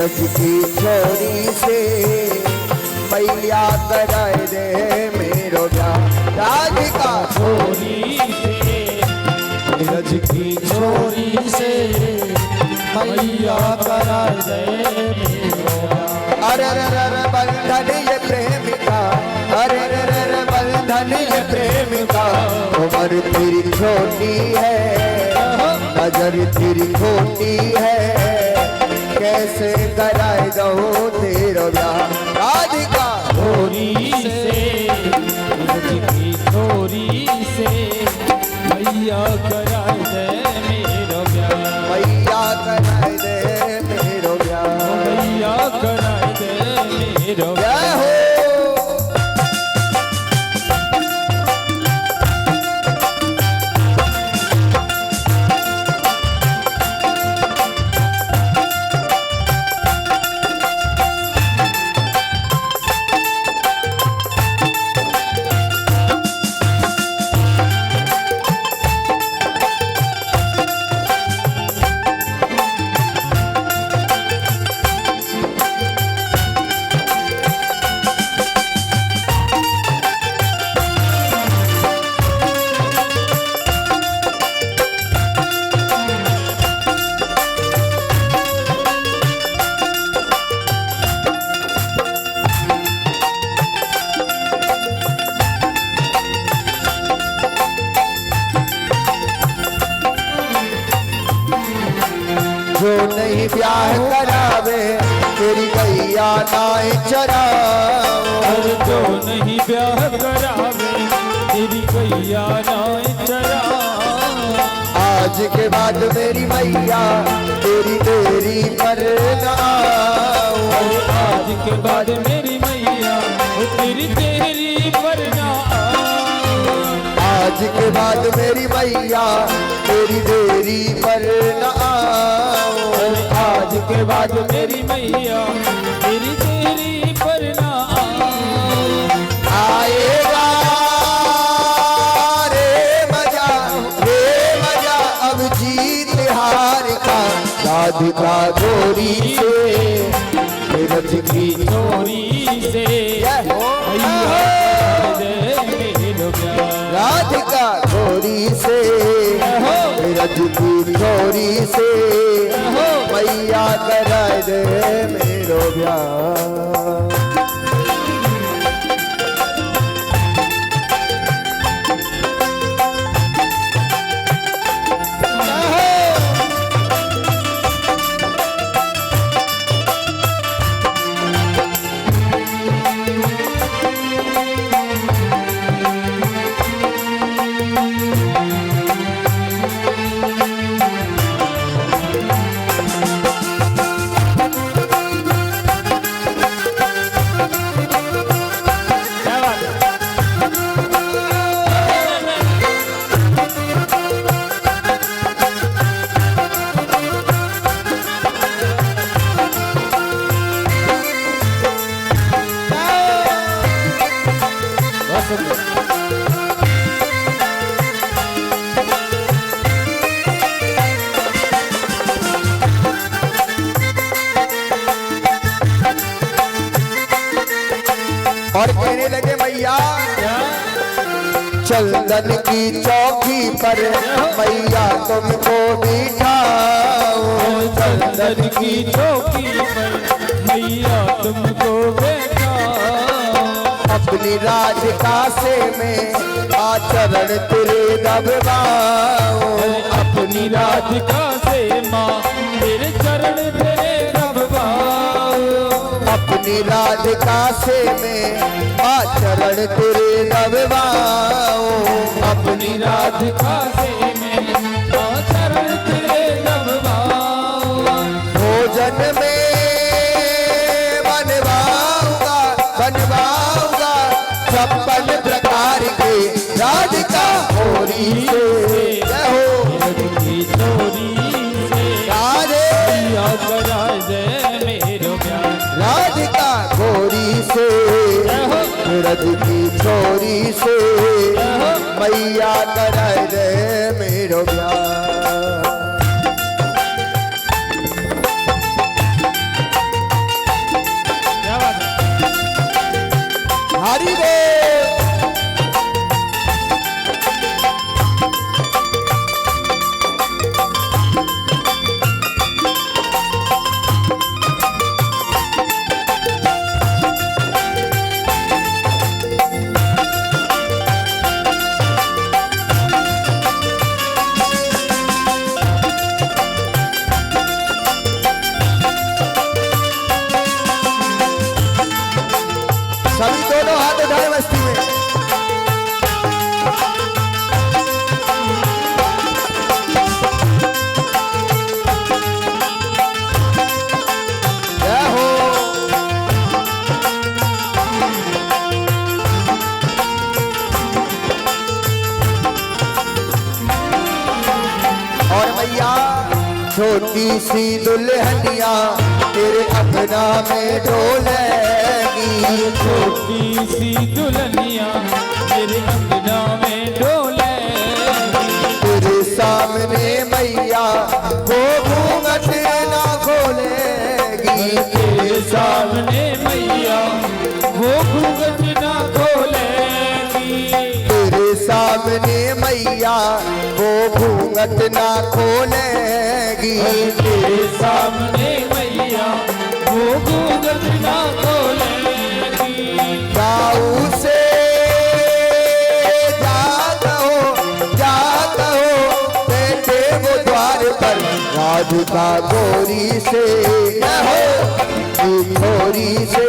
की छोरी से मैया कराए दे मेरो ब्याह। राधिका छोरी से रज की छोरी से मैया कराए दे मेरो ब्याह। अरे अरे बंधन ये प्रेमिका, अरे अरे बंधन ये प्रेमिका। उम्र तेरी छोटी है, नजर तेरी खोटी है, कैसे कराए दो तेरा ब्याह। राधिका छोरी से रज की छोरी से मैया कराए दे मेरो ब्याह। मैया कराए दे मेरो ब्याह। मैया कराए दे मेरो ब्याह। जय हो। जो नहीं ब्याह करावे तेरी गैया नाए चराओ। और जो नहीं ब्याह करावे तेरी गैया नाए चराओ। आज के बाद मेरी मैया तेरी देरी पर न आओ। आज के बाद मेरी मैया तेरी देरी पर ना आओ। आज के बाद मेरी मैया तेरी देरी पर न आओ। आज के बाद मेरी मैया तेरी देरी पर ना आओ। आएगा रे मजा अब जीत हार का। राधिका गोरी से रज की छोरी से मैया दे मेरो ब्याह। राधिका गोरी से रज की छोरी से मैया कराए दे मेरो ब्याह। और कहने लगे मैया चंदन की चौकी पर मैया तुमको बिठाओ। चंदन की चौकी पर मैया तुमको बैठाओ। अपनी राधिका से में आचरण तेरे दबवाओ। अपनी राधिका से माँ तेरे चरण तेरे दबवाओ। अपनी राधिका से में आचरण तेरे दबवाओ। अपनी राधिका से मैं चरण तेरे दबवाओ। भोजन में बनवाऊंगा 56 प्रकार के राधिका होरी से। जय हो। की चोरी से राधे मैया कराए दे मेरो ब्याह। राधिका गोरी से रज की छोरी से मैया कराए दे मेरो ब्याह। मस्ती में। जय हो। और मैया छोटी सी दुल्हनिया तेरे अपना में डोलेगी। छोटी सी दुल्हनिया मेरे अंगना में डोलेगी। तेरे सामने मैया वो घूंघट ना खोलेगी। तेरे सामने मैया वो घूंघट ना खोलेगी। तेरे सामने मैया वो घूंघट ना खोलेगी। तेरे सामने मैया वो घूंघट ना खोलेगी। गाँव से जाता हो बेटे वो द्वार पर राधिका गोरी से हो गोरी से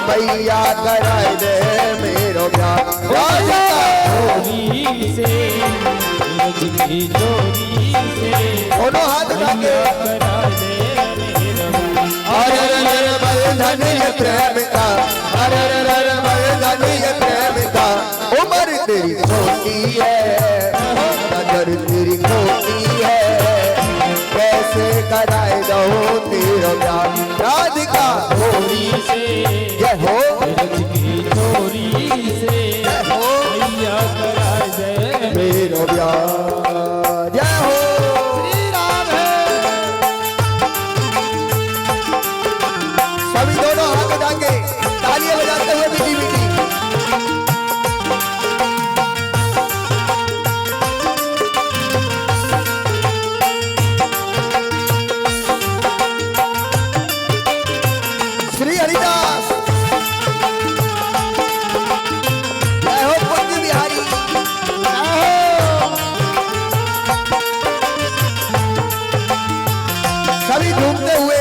मैया कराए दे मेरो प्यार। राधिका चोरी से रज की चोरी से दोनों हाथ उठा के करा दे मेरा अरे बंधन ये प्रेम का, अरे बंधन ये प्रेम का। उम्र तेरी छोटी है नजर तेरी खोटी है, कैसे कराए दो तेरा प्यार। राधिका चोरी से जय हो रज की चोरी से हो मैया करा दे मेरो प्यार। जय हो श्री राम है। सभी दोनों हाथ उठा के तालियां बजाते हुए मीठी मीठी। श्री हरिदास जय हो कुंज बिहारी। जय हो। सभी घूमते हुए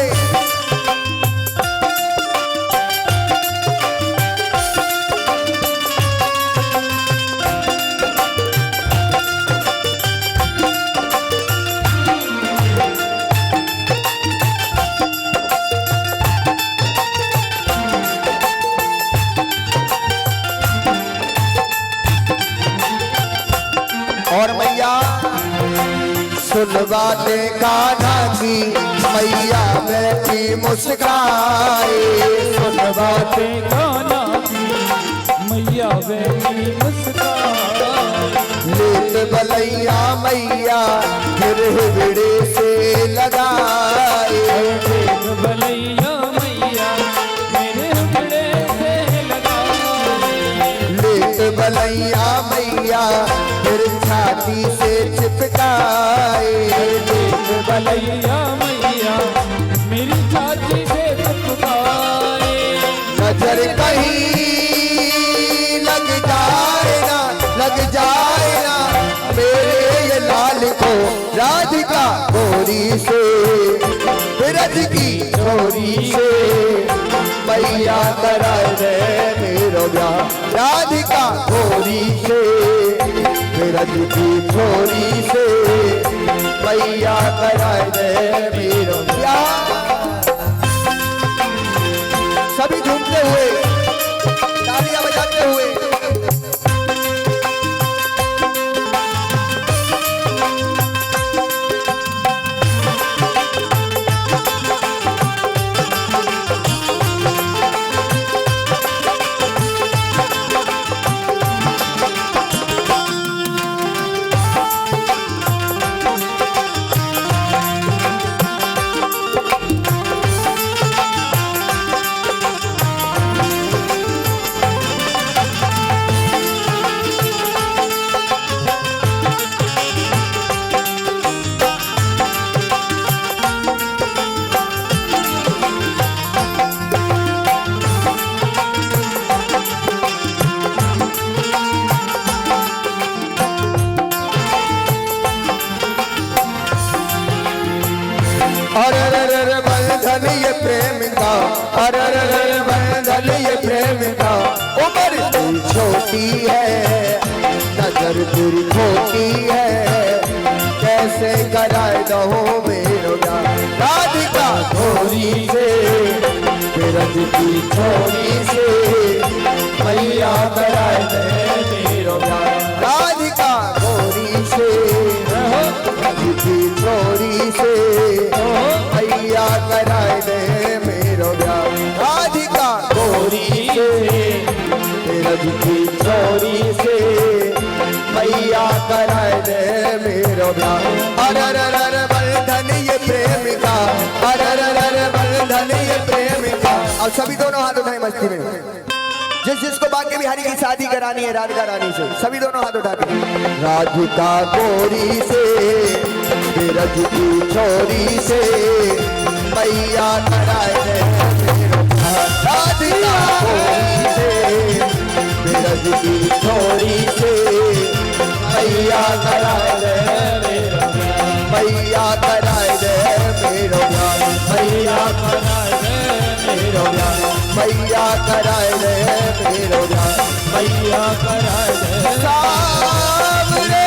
और मैया सुनवा दे गाना की मैया बैठी मुस्काए। सुनवा दे बातें गाना मैया बैठी मुस्कान। लेत बलैया मैया फिर हिबड़े से लगाए। देख भलैया मैया मेरे बड़े से लगाए। लेत बलैया मैया फिर छाती से चिपकाए। देख भलैया मैया मेरी छाती से चिपकाए। नजर कहीं लग जाए ना मेरे ये लाल को राधिका गोरी से ब्रज की छोरी से मैया कराए दे मेरो ब्याह। राधिका गोरी से ब्रज की छोरी से मैया कराए दे मेरो ब्याह। सभी झूमते हुए तालियां बजाते हुए अरे बंधन ये प्रेम का, अरे बंधन ये प्रेम का। उम्र तेरी छोटी है, नजर तेरी खोटी है, कैसे कराए दो मेरो ब्याह। राधिका गोरी से बिरज की छोरी से मैया कराए दे मेरो ब्याह। राधिका गोरी से बिरज की छोरी से मैया कराए दे मेरो ब्याह। राधिका गोरी से बिरज की छोरी से मैया कराए दे मेरो ब्याह। अरे बंधन ये प्रेमिका, अरे बंधन ये प्रेमिका। अब सभी दोनों हाथ उठाए मस्ती में। जिसको बाके बिहारी की शादी करानी है राधिका रानी से, सभी दोनों हाथ उठा के। राधिका गोरी से बिरज की छोरी से मैया कराए दे मेरो ब्याह। राधिका गोरी से बिरज की छोरी से मैया कराए दे मेरो ब्याह। मैया कराए दे मेरो ब्याह। मैया कराए दे मेरो ब्याह। मैया कराए दे मेरो ब्याह। मैया कराए दे सामने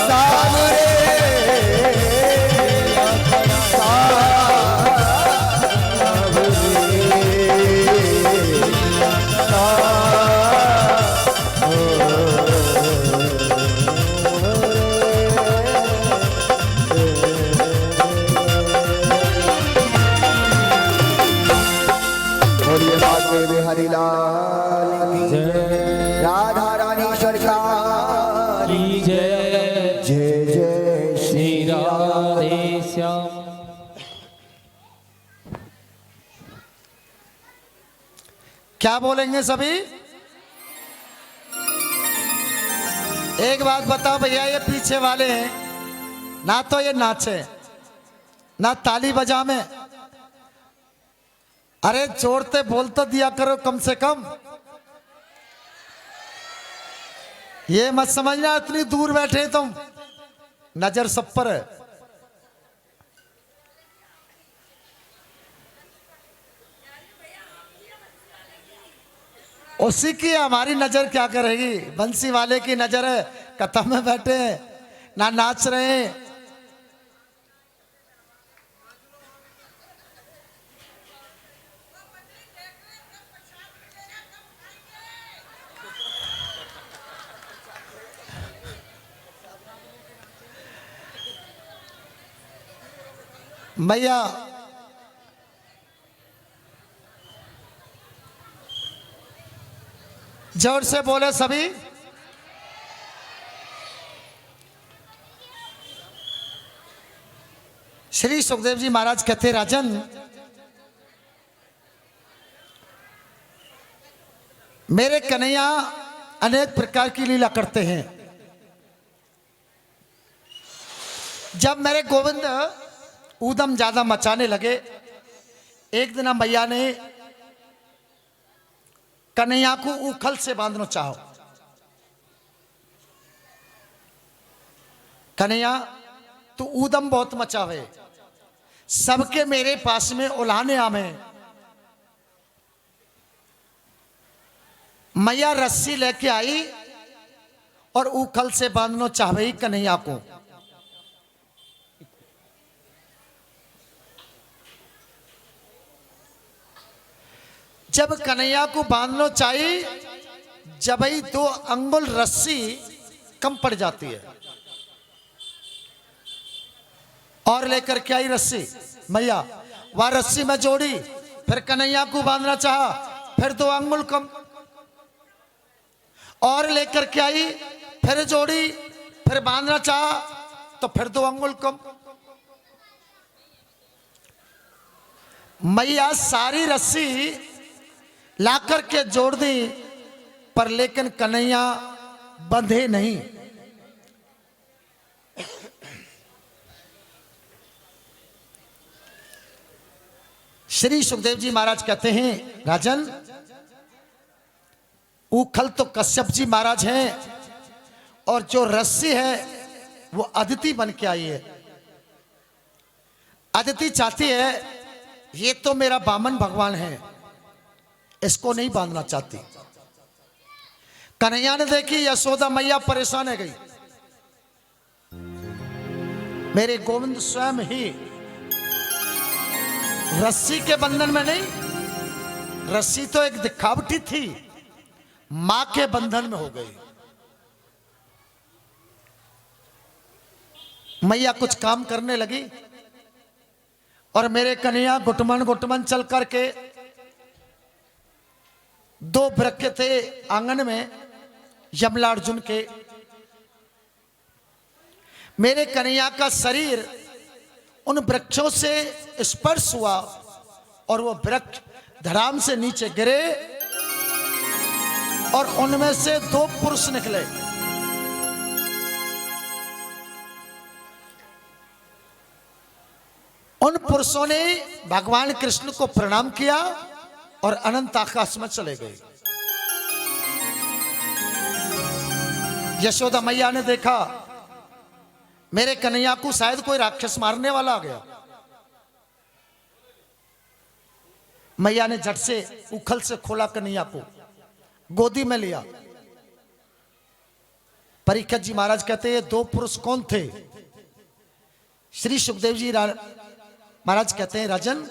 सामने बिहारी लाल की जय। राधा रानी सरकार की जय। जय जय श्री राधे श्याम। क्या बोलेंगे सभी? एक बात बताओ भैया, ये पीछे वाले हैं ना तो ये नाचे ना ताली बजा में। अरे जोड़ते बोल तो दिया करो कम से कम। ये मत समझना इतनी दूर बैठे तुम, नजर सब पर है। उसी की हमारी नजर क्या करेगी? बंसी वाले की नजर है कथा में बैठे हैं ना नाच रहे हैं। मैया जोर से बोले सभी। श्री सुखदेव जी महाराज कहते, राजन मेरे कन्हैया अनेक प्रकार की लीला करते हैं। जब मेरे गोविंद ऊधम ज्यादा मचाने लगे, एक दिन मैया ने कन्हैया को उखल से बांधना चाहो। कन्हैया तू ऊधम बहुत मचावे, सबके मेरे पास में उलाने आवे। मैया रस्सी लेके आई और उखल से बांधना चाहे कन्हैया को। जब कन्हैया को बांधना चाहिए, जब ही 2 अंगुल रस्सी कम पड़ जाती है और लेकर के आई रस्सी। मैया वह रस्सी में जोड़ी, फिर कन्हैया को बांधना चाहा, फिर 2 अंगुल कम और लेकर के आई, फिर जोड़ी, फिर बांधना चाहा तो फिर 2 अंगुल कम। मैया सारी रस्सी लाकर के जोड़ दी, पर लेकिन कन्हैया बंधे नहीं। श्री सुखदेव जी महाराज कहते हैं, राजन उखल तो कश्यप जी महाराज हैं और जो रस्सी है वो अदिति बन के आई है। अदिति चाहती है ये तो मेरा बामन भगवान है, इसको नहीं बांधना चाहती। कन्हैया ने देखी यशोदा मैया परेशान है गई। मेरे गोविंद स्वयं ही रस्सी के बंधन में नहीं, रस्सी तो एक दिखावटी थी, मां के बंधन में हो गई। मैया कुछ काम करने लगी और मेरे कन्हैया घुटमन घुटमन चल करके, दो वृक्ष थे आंगन में यमलार्जुन के। मेरे कन्हैया का शरीर उन वृक्षों से स्पर्श हुआ और वो वृक्ष धड़ाम से नीचे गिरे और उनमें से दो पुरुष निकले। उन पुरुषों ने भगवान कृष्ण को प्रणाम किया और अनंत आकाश में चले गए। यशोदा मैया ने देखा मेरे कन्हैया को शायद कोई राक्षस मारने वाला आ गया। मैया ने झट से उखल से खोला कन्हैया को, गोदी में लिया। परीक्षित जी महाराज कहते हैं, दो पुरुष कौन थे? श्री सुखदेव जी महाराज कहते हैं, राजन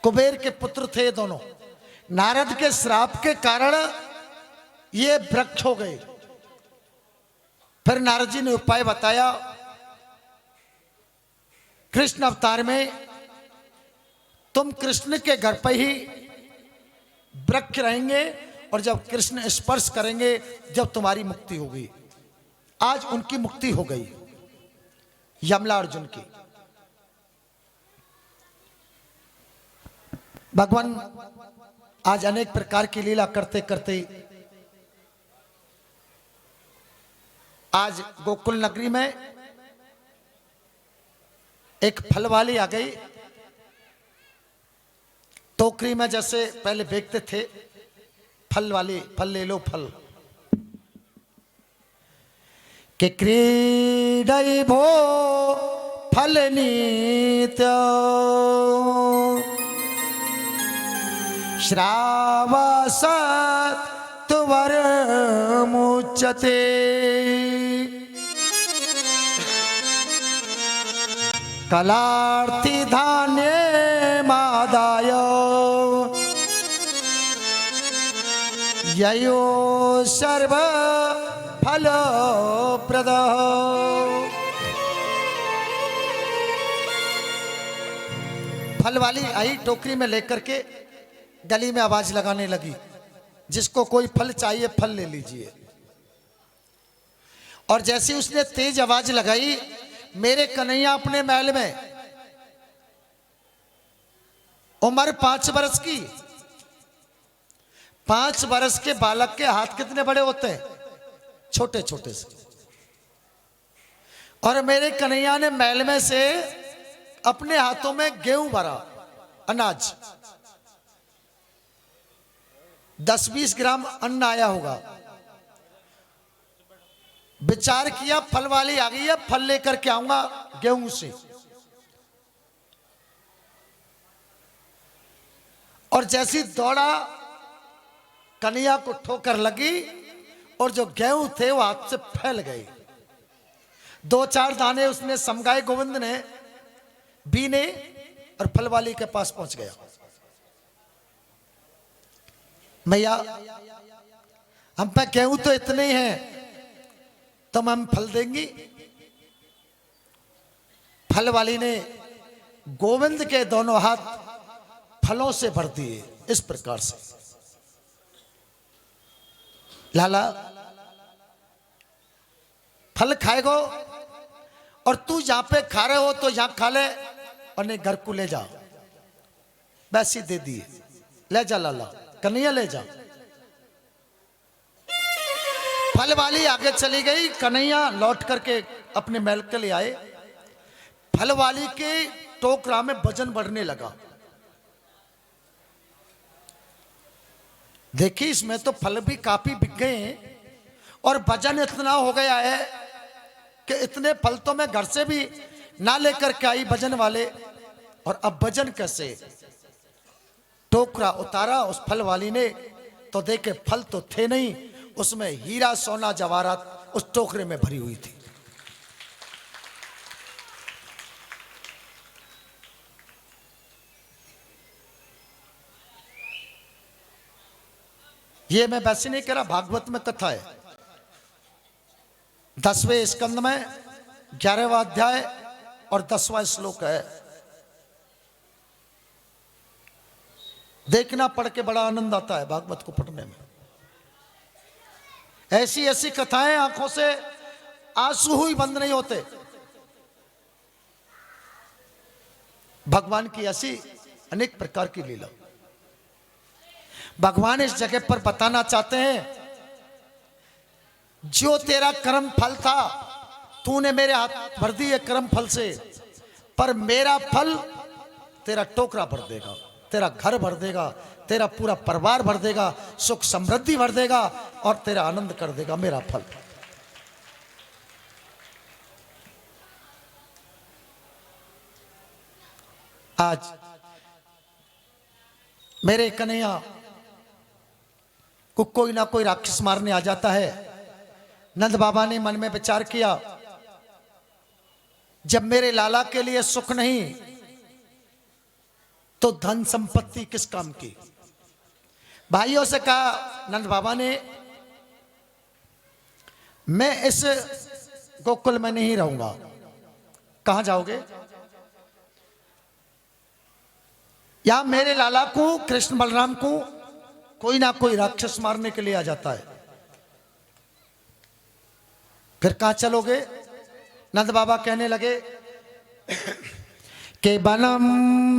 कुबेर के पुत्र थे दोनों। नारद के श्राप के कारण ये वृक्ष हो गए। फिर नारद जी ने उपाय बताया, कृष्ण अवतार में तुम कृष्ण के घर पर ही वृक्ष रहेंगे और जब कृष्ण स्पर्श करेंगे जब तुम्हारी मुक्ति होगी। आज उनकी मुक्ति हो गई, यमलार्जुन की। भगवान आज अनेक प्रकार की लीला करते करते आज गोकुल नगरी में एक फल वाली आ गई। टोकरी में जैसे पहले बेचते थे फल वाली, फल ले लो फल के क्रीडई भो फल नीत्य श्रावस तुवर मुच्यते कलार्थी धान्य मादाय ययो सर्व फल प्रद। फल वाली आई टोकरी में लेकर के, गली में आवाज लगाने लगी, जिसको कोई फल चाहिए फल ले लीजिए। और जैसे उसने तेज आवाज लगाई, मेरे कन्हैया अपने महल में, उम्र 5 वर्ष की, 5 वर्ष के बालक के हाथ कितने बड़े होते हैं? छोटे छोटे से। और मेरे कन्हैया ने महल में से अपने हाथों में गेहूं भरा, अनाज, 10-20 ग्राम अन्न आया होगा। विचार किया फल वाली आ गई है, फल लेकर के आऊंगा गेहूं से। और जैसी दौड़ा, कन्हैया को ठोकर लगी और जो गेहूं थे वो हाथ से फैल गए। 2-4 दाने उसने समगाए, गोविंद ने बीने और फल वाली के पास पहुंच गया। मैया, हम पे गेहूं तो इतने ही हैं, तुम हम फल देंगी? फल वाली ने गोविंद के दोनों हाथ फलों से भर दिए इस प्रकार से, लाला फल खाएगो और तू यहां पे खा रहे हो तो यहां खा ले और नहीं घर को ले जा। वैसे दे दिए, ले जा लाला, कन्हैया ले जा। फल वाली आगे चली गई, कन्हैया लौट करके अपने महल के लिए आए। फल वाली के टोकरा में वजन बढ़ने लगा। देखिए, इसमें तो फल भी काफी बिक गए हैं और वजन इतना हो गया है कि इतने फल तो मैं घर से भी ना लेकर के आई वजन वाले, और अब वजन कैसे? टोकरा उतारा उस फल वाली ने, तो देखे फल तो थे नहीं, उसमें हीरा सोना जवाहरात उस टोकरे में भरी हुई थी। ये मैं वैसे नहीं कह रहा, भागवत में कथा है। 10वें स्कंद में 11वां अध्याय और 10वां श्लोक है। देखना, पढ़ के बड़ा आनंद आता है भागवत को पढ़ने में। ऐसी ऐसी कथाएं आंखों से आंसू ही बंद नहीं होते। भगवान की ऐसी अनेक प्रकार की लीला। भगवान इस जगह पर बताना चाहते हैं, जो तेरा कर्म फल था तूने मेरे हाथ भर दिए कर्म फल से, पर मेरा फल तेरा टोकरा भर देगा, तेरा घर भर देगा, तेरा पूरा परिवार भर देगा, सुख समृद्धि भर देगा और तेरा आनंद कर देगा मेरा फल। आज मेरे कन्हैया को कोई ना कोई राक्षस मारने आ जाता है। नंद बाबा ने मन में विचार किया, जब मेरे लाला के लिए सुख नहीं तो धन संपत्ति किस काम की। भाइयों से कहा नंद बाबा ने, मैं इस गोकुल में नहीं रहूंगा। कहां जाओगे? या मेरे लाला को, कृष्ण बलराम को कोई ना कोई राक्षस मारने के लिए आ जाता है, फिर कहां चलोगे? नंद बाबा कहने लगे के बनम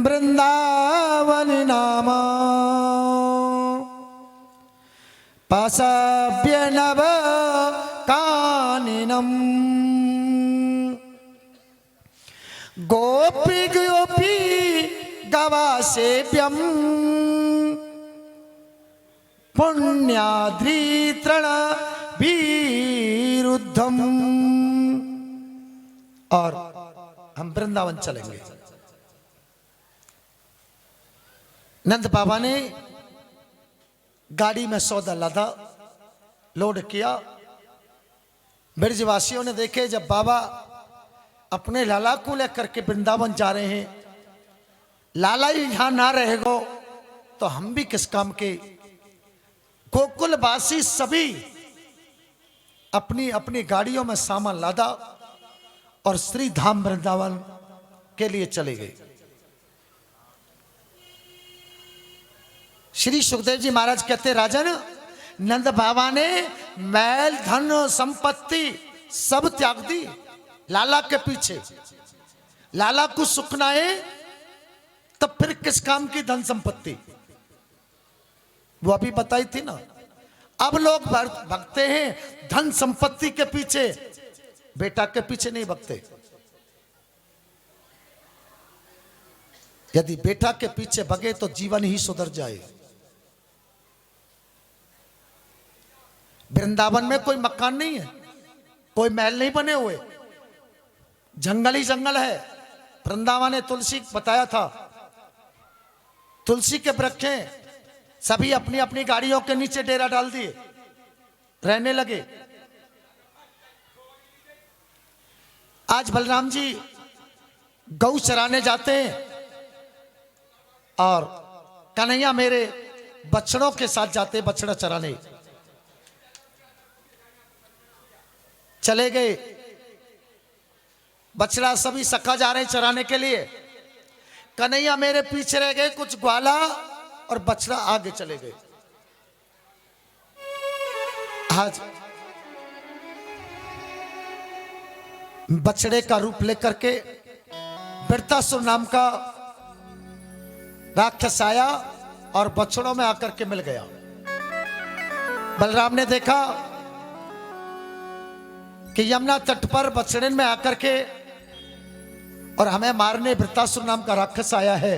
वृंदावन नाम पासाभ्य नव कानिनम गोपी गोपी गवासेभ्यम पुण्याद्री तृण विरुद्धम। और हम वृंदावन चलेंगे। नंद बाबा ने गाड़ी में सौदा लादा, लोड किया। ब्रजवासियों ने देखे जब बाबा अपने लाला को लेकर के वृंदावन जा रहे हैं, लाला ही यहां ना रहेगो तो हम भी किस काम के। गोकुलवासी सभी अपनी अपनी गाड़ियों में सामान लादा और श्री धाम वृंदावन के लिए चले गए। श्री सुखदेव जी महाराज कहते, राजन नंद बाबा ने मैल धन संपत्ति सब त्याग दी लाला के पीछे। लाला को सुखना है तब फिर किस काम की धन संपत्ति। वो अभी बताई थी ना। अब लोग भगते हैं धन संपत्ति के पीछे, बेटा के पीछे नहीं भगते। यदि बेटा के पीछे भगे तो जीवन ही सुधर जाए। वृंदावन में कोई मकान नहीं है, कोई महल नहीं बने हुए, जंगल ही जंगल है। वृंदावन ने तुलसी बताया था, तुलसी के वृक्ष हैं, सभी अपनी अपनी गाड़ियों के नीचे डेरा डाल दिए, रहने लगे। आज बलराम जी गौ चराने जाते हैं और कन्हैया मेरे बछड़ों के साथ जाते, बछड़ा चराने चले गए। बछड़ा सभी सखा जा रहे चराने के लिए, कन्हैया मेरे पीछे रह गए, कुछ ग्वाला और बछड़ा आगे चले गए। आज बछड़े का रूप लेकर के वृत्तासुर नाम का राक्षस आया और बछड़ों में आकर के मिल गया। बलराम ने देखा कि यमुना तट पर बछड़े में आकर के और हमें मारने वृत्तासुर नाम का राक्षस आया है।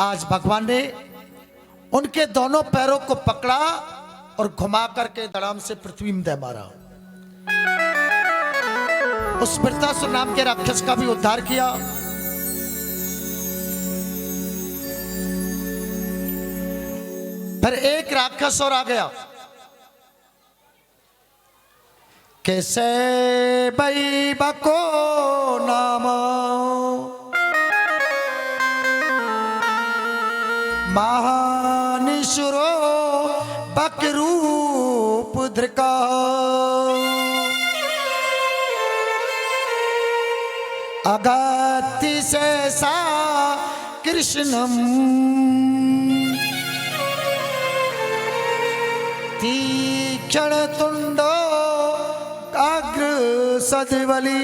आज भगवान ने उनके दोनों पैरों को पकड़ा और घुमा करके धड़ाम से पृथ्वी में दे मारा। उस वृत्तासुर नाम के राक्षस का भी उद्धार किया। फिर एक राक्षस और आ गया। कैसे बई बको नाम महानिशुरो बकरूप धृका अगति से सा कृष्णम तीक्षण तुंडो अग्र सदवली।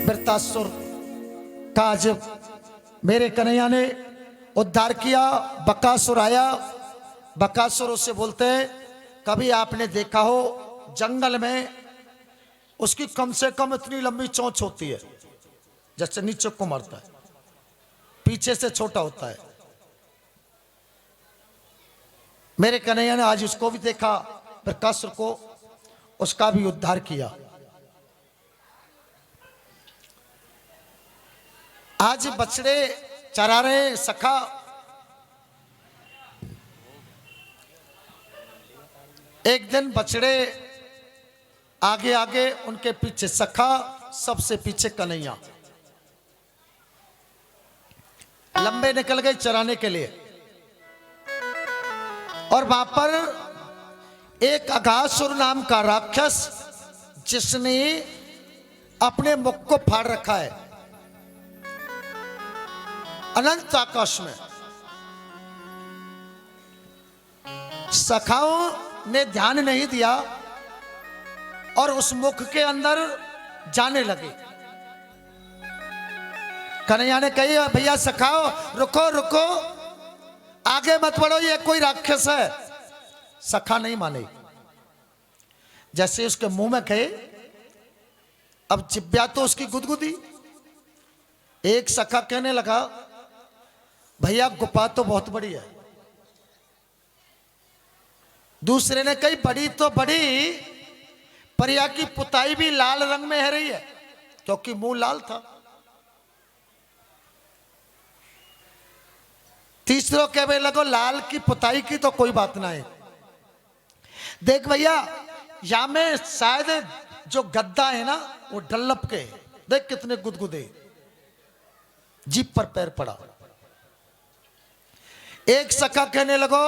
वृत्तासुर का जब मेरे कन्हैया ने उद्धार किया, बकासुर आया। बकासुर उससे बोलते हैं, कभी आपने देखा हो जंगल में उसकी कम से कम इतनी लंबी चोंच होती है, जैसे नीचे को मरता है, पीछे से छोटा होता है। मेरे कन्हैया ने आज उसको भी देखा, बकासुर को, उसका भी उद्धार किया। आज बछड़े चरा रहे सखा, एक दिन बछड़े आगे आगे, उनके पीछे सखा, सबसे पीछे कन्हैया। लंबे निकल गए चराने के लिए, और वहां पर एक अघासुर नाम का राक्षस, जिसने अपने मुख को फाड़ रखा है अनंत आकाश में। सखाओं ने ध्यान नहीं दिया और उस मुख के अंदर जाने लगे। कन्हैया ने कही, भैया सखाओ रुको रुको, आगे मत बढ़ो, ये कोई राक्षस है। सखा नहीं माने। जैसे उसके मुंह में गए, अब जिब्या तो उसकी गुदगुदी। एक सखा कहने लगा, भैया गुफा तो बहुत बड़ी है। दूसरे ने कही, बड़ी तो बड़ी, पर यह की पुताई भी लाल रंग में है रही है, क्योंकि मुंह लाल था। तीसरों कहने लगो, लाल की पुताई की तो कोई बात ना है, देख भैया या में शायद जो गद्दा है ना वो डल्लप के, देख कितने गुदगुदे, जीप पर पैर पड़ा। एक सखा कहने लगो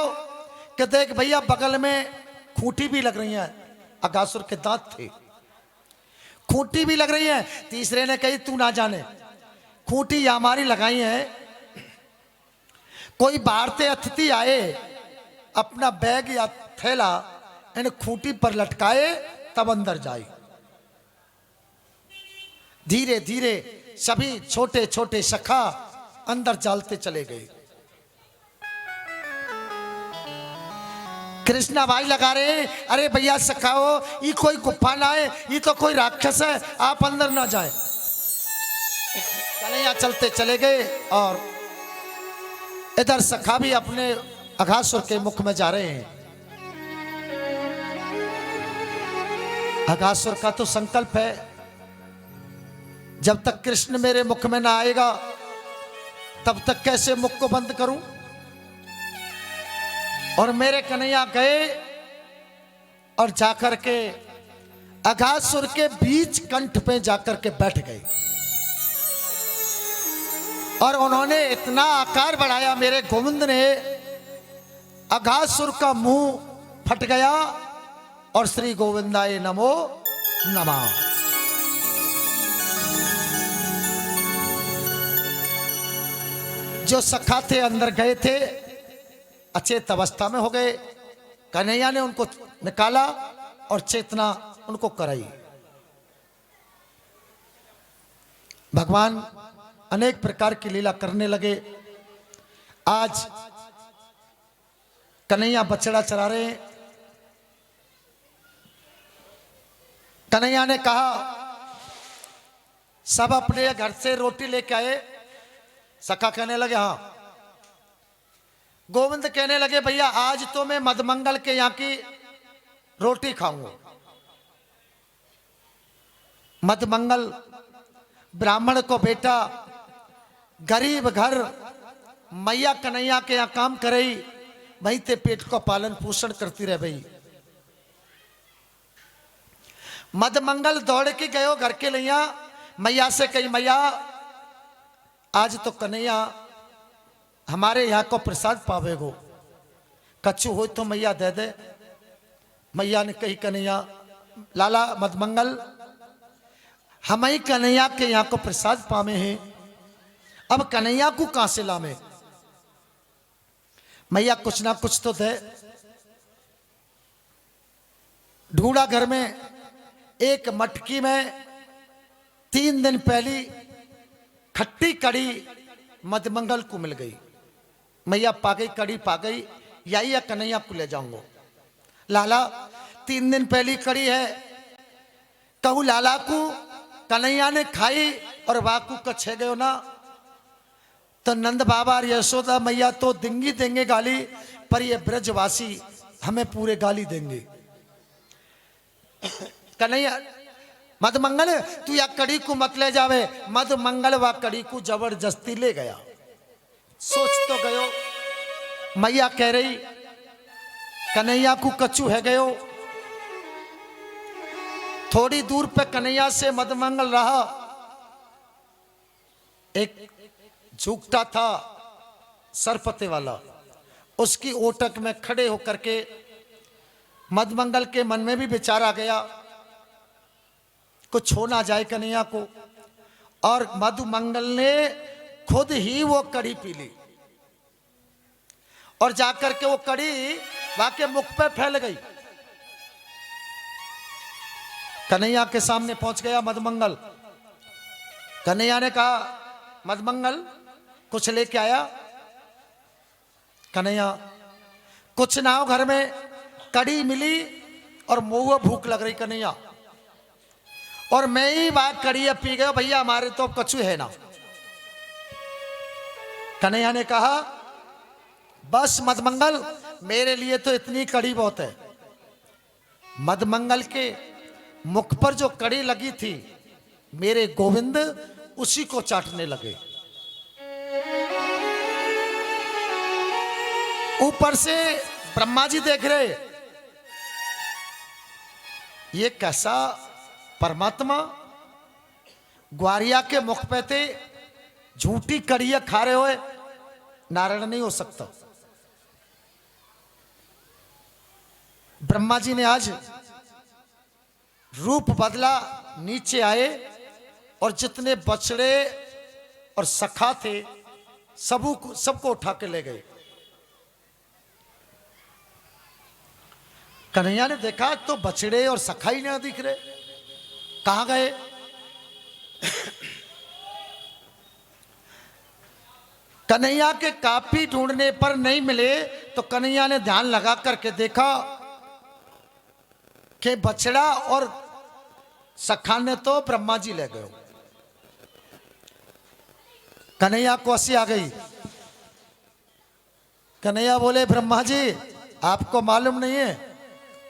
कि देख भैया बगल में खूंटी भी लग रही है, अघासुर के दांत थे, खूंटी भी लग रही है। तीसरे ने कही, तू ना जाने, खूंटी हमारी लगाई है, कोई बाहर से अतिथि आए, अपना बैग या थैला इन खूंटी पर लटकाए तब अंदर जाए। धीरे धीरे सभी छोटे छोटे सखा अंदर डालते चले गए। कृष्णा भाई लगा रहे, अरे भैया सखाओ, ये कोई गुफा ना है, ये तो कोई राक्षस है, आप अंदर ना जाए। कन्हैया चलते चले गए और इधर सखा भी अपने अघासुर के मुख में जा रहे हैं। अघासुर का तो संकल्प है, जब तक कृष्ण मेरे मुख में ना आएगा तब तक कैसे मुख को बंद करूं। और मेरे कन्हैया गए और जाकर के अघासुर के बीच कंठ पे जाकर के बैठ गए, और उन्होंने इतना आकार बढ़ाया, मेरे गोविंद ने, अघासुर का मुंह फट गया और श्री गोविंदाय नमो नमः। जो सखा थे अंदर गए थे, अचेत अवस्था में हो गए। कन्हैया ने उनको निकाला और चेतना उनको कराई। भगवान अनेक प्रकार की लीला करने लगे। आज कन्हैया बछड़ा चरा रहे हैं। कन्हैया ने कहा, सब अपने घर से रोटी लेके आए। सखा कहने लगे हाँ। गोविंद कहने लगे, भैया आज तो मैं मधमंगल के यहाँ की रोटी खाऊंगा। मधमंगल ब्राह्मण को बेटा गरीब घर मैया कन्हैया के यहाँ काम करे, वहीं ते पेट को पालन पोषण करती रह भई। मदमंगल दौड़ के गयो घर के लिया, मैया से कही मैया आज तो कन्हैया हमारे यहाँ को प्रसाद पावेगो, कच्चू हो तो मैया दे दे। मैया ने कही कन्हैया लाला मदमंगल हम ही कन्हैया के यहाँ को प्रसाद पावे हैं, अब कन्हैया को कहां से लावे। मैया कुछ ना कुछ तो दे। ढूंढा घर में, एक मटकी में 3 दिन पहली खट्टी कड़ी मदमंगल को मिल गई। मैया पा गई, कड़ी पा गई, यही कन्हैया को ले जाऊंगा। लाला 3 दिन पहली कड़ी है, कहू लाला को कन्हैया ने खाई और वाकू कच्छे गयो ना, तो नंद बाबा और यशोदा मैया तो देंगी देंगे गाली, पर ये ब्रजवासी हमें पूरे गाली देंगे। कन्हैया मदमंगल तू या कड़ी को मत ले जावे। मदमंगल व कड़ी को जबरदस्ती ले गया। सोच तो गयो, मैया कह रही कन्हैया को कच्चू है गयो। थोड़ी दूर पे कन्हैया से मदमंगल रहा, एक झुकता था सरपते वाला, उसकी ओटक में खड़े होकर के मदमंगल के मन में भी विचार आ गया कुछ हो ना जाए कन्हैया को, और मधुमंगल ने खुद ही वो कड़ी पी ली और जाकर के वो कड़ी वाके मुख पे फैल गई। कन्हैया के सामने पहुंच गया मधुमंगल। कन्हैया ने कहा मधुमंगल कुछ लेके आया। कन्हैया कुछ ना हो, घर में कड़ी मिली और मुंह भूख लग रही कन्हैया, और मैं ही बात कड़ी पी गया, भैया हमारे तो कछु है ना। कन्हैया ने कहा बस मदमंगल मेरे लिए तो इतनी कड़ी बहुत है। मदमंगल के मुख पर जो कड़ी लगी थी, मेरे गोविंद उसी को चाटने लगे। ऊपर से ब्रह्मा जी देख रहे, ये कैसा परमात्मा ग्वारिया के मुख पे थे झूठी कड़िया खा रहे हुए, नारायण नहीं हो सकता। ब्रह्मा जी ने आज रूप बदला, नीचे आए और जितने बछड़े और सखा थे सबको उठा के ले गए। कन्हैया ने देखा तो बछड़े और सखा ही नहीं दिख रहे, कहां गए। कन्हैया के काफी ढूंढने पर नहीं मिले तो कन्हैया ने ध्यान लगा करके देखा कि बछड़ा और सखा ने तो ब्रह्मा जी ले गए। कन्हैया को हंसी आ गई। कन्हैया बोले ब्रह्मा जी आपको मालूम नहीं है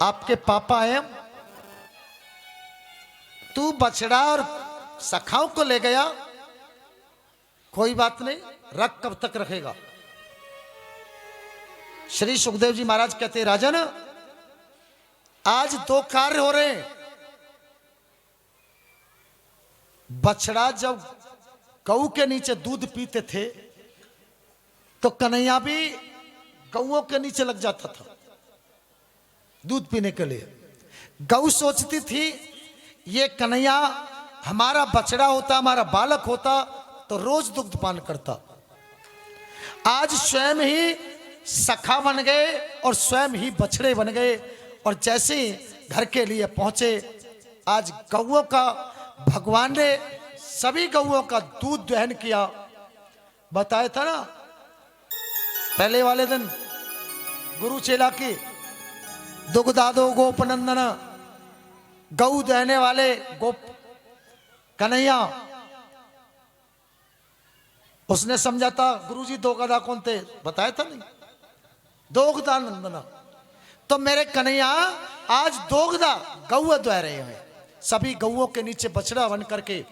आपके पापा हैं, तू बछड़ा और सखाओं को ले गया, कोई बात नहीं, रख कब तक रखेगा। श्री सुखदेव जी महाराज कहते राजन आज 2 कार्य हो रहे हैं। बछड़ा जब गऊ के नीचे दूध पीते थे तो कन्हैया भी गऊओं के नीचे लग जाता था दूध पीने के लिए। गऊ सोचती थी ये कन्हैया हमारा बछड़ा होता, हमारा बालक होता तो रोज दुग्ध पान करता। आज स्वयं ही सखा बन गए और स्वयं ही बछड़े बन गए, और जैसे ही घर के लिए पहुंचे आज गऊओं का भगवान ने सभी गऊओं का दूध दहन किया। बताया था ना पहले वाले दिन गुरु चेला की दुग्धादो गोपनंदन, गऊ दहने वाले गोप कन्हैया। उसने समझा था गुरुजी दो गधा कौन थे, बताया था नहीं, दोगदा नंदना। तो मेरे कन्हैया आज दोगदा गऊ दह रहे हैं, सभी गऊओं के नीचे बछड़ा बन करके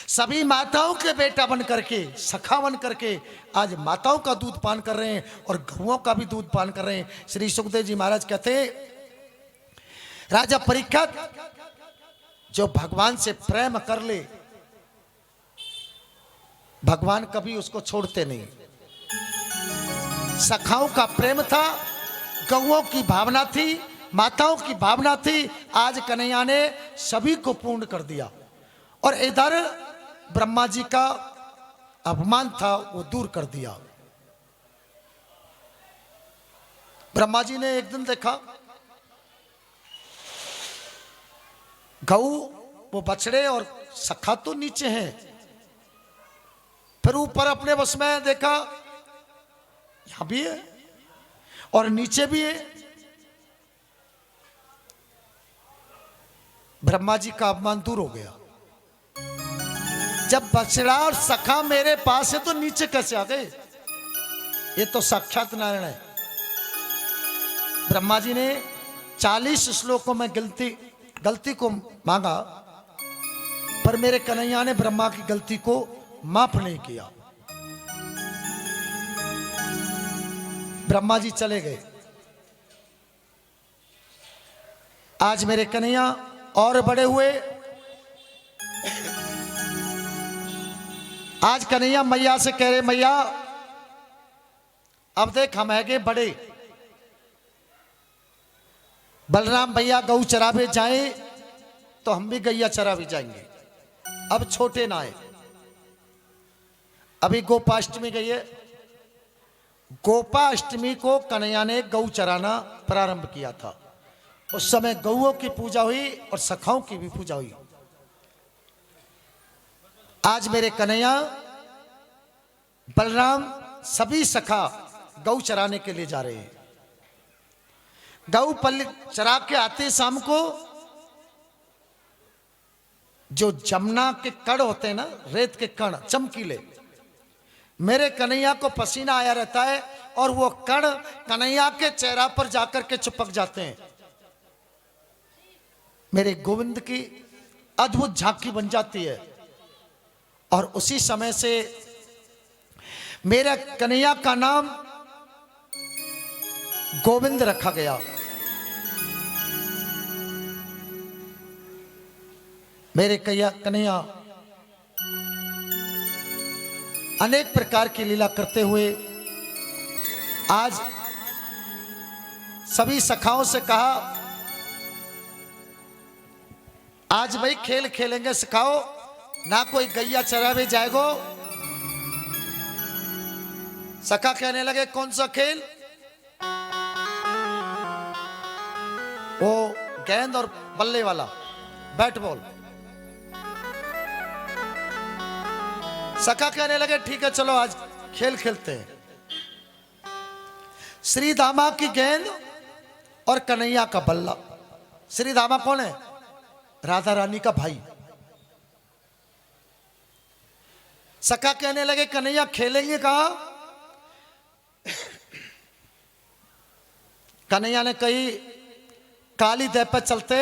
सभी माताओं के बेटा बन करके, सखा बन करके आज माताओं का दूध पान कर रहे हैं और गौओं का भी दूध पान कर रहे हैं। श्री सुखदेव जी महाराज कहते हैं, राजा परीक्षित जो भगवान से प्रेम कर ले, भगवान कभी उसको छोड़ते नहीं। सखाओं का प्रेम था, गौओं की भावना थी, माताओं की भावना थी। आज कन्हैया ने सभी को पूर्ण कर दिया और इधर ब्रह्मा जी का अपमान था वो दूर कर दिया। ब्रह्मा जी ने एक दिन देखा गऊ, वो बछड़े और सखा तो नीचे हैं, फिर ऊपर अपने बस में देखा यहां भी है और नीचे भी है। ब्रह्मा जी का अपमान दूर हो गया। जब बछड़ा और सखा मेरे पास है तो नीचे कैसे आ गए? ये तो साक्षात नारायण है। ब्रह्मा जी ने 40 श्लोकों में गलती को मांगा, पर मेरे कन्हैया ने ब्रह्मा की गलती को माफ नहीं किया। ब्रह्मा जी चले गए। आज मेरे कन्हैया और बड़े हुए। आज कन्हैया मैया से कह रहे, मैया अब देख हम है बड़े, बलराम भैया गौ चरावे जाए तो हम भी गैया चरावे जाएंगे। अब छोटे ना आए। अभी गोपाष्टमी गई है। गोपाष्टमी को कन्हैया ने गौ चराना प्रारंभ किया था। उस समय गौओं की पूजा हुई और सखाओं की भी पूजा हुई। आज मेरे कन्हैया, बलराम, सभी सखा गौ चराने के लिए जा रहे हैं। गौ पल्ली चरा के आते शाम को जो जमुना के कण होते हैं ना, रेत के कण चमकीले, मेरे कन्हैया को पसीना आया रहता है और वो कण कन्हैया के चेहरा पर जाकर के चिपक जाते हैं। मेरे गोविंद की अद्भुत झांकी बन जाती है और उसी समय से मेरे कन्हैया का नाम गोविंद रखा गया। मेरे कन्हैया अनेक प्रकार की लीला करते हुए आज सभी सखाओं से कहा, आज भाई खेल खेलेंगे सखाओ, ना कोई गैया चरावे जाएगो। सखा कहने लगे, कौन सा खेल? वो गेंद और बल्ले वाला, बैट बॉल। सखा कहने लगे, ठीक है चलो आज खेल खेलते हैं। श्री धामा की गेंद और कन्हैया का बल्ला। श्री धामा कौन है? राधा रानी का भाई। सखा कहने लगे, कन्हैया खेलेंगे कहां? कन्हैया ने कही, काली देव पर चलते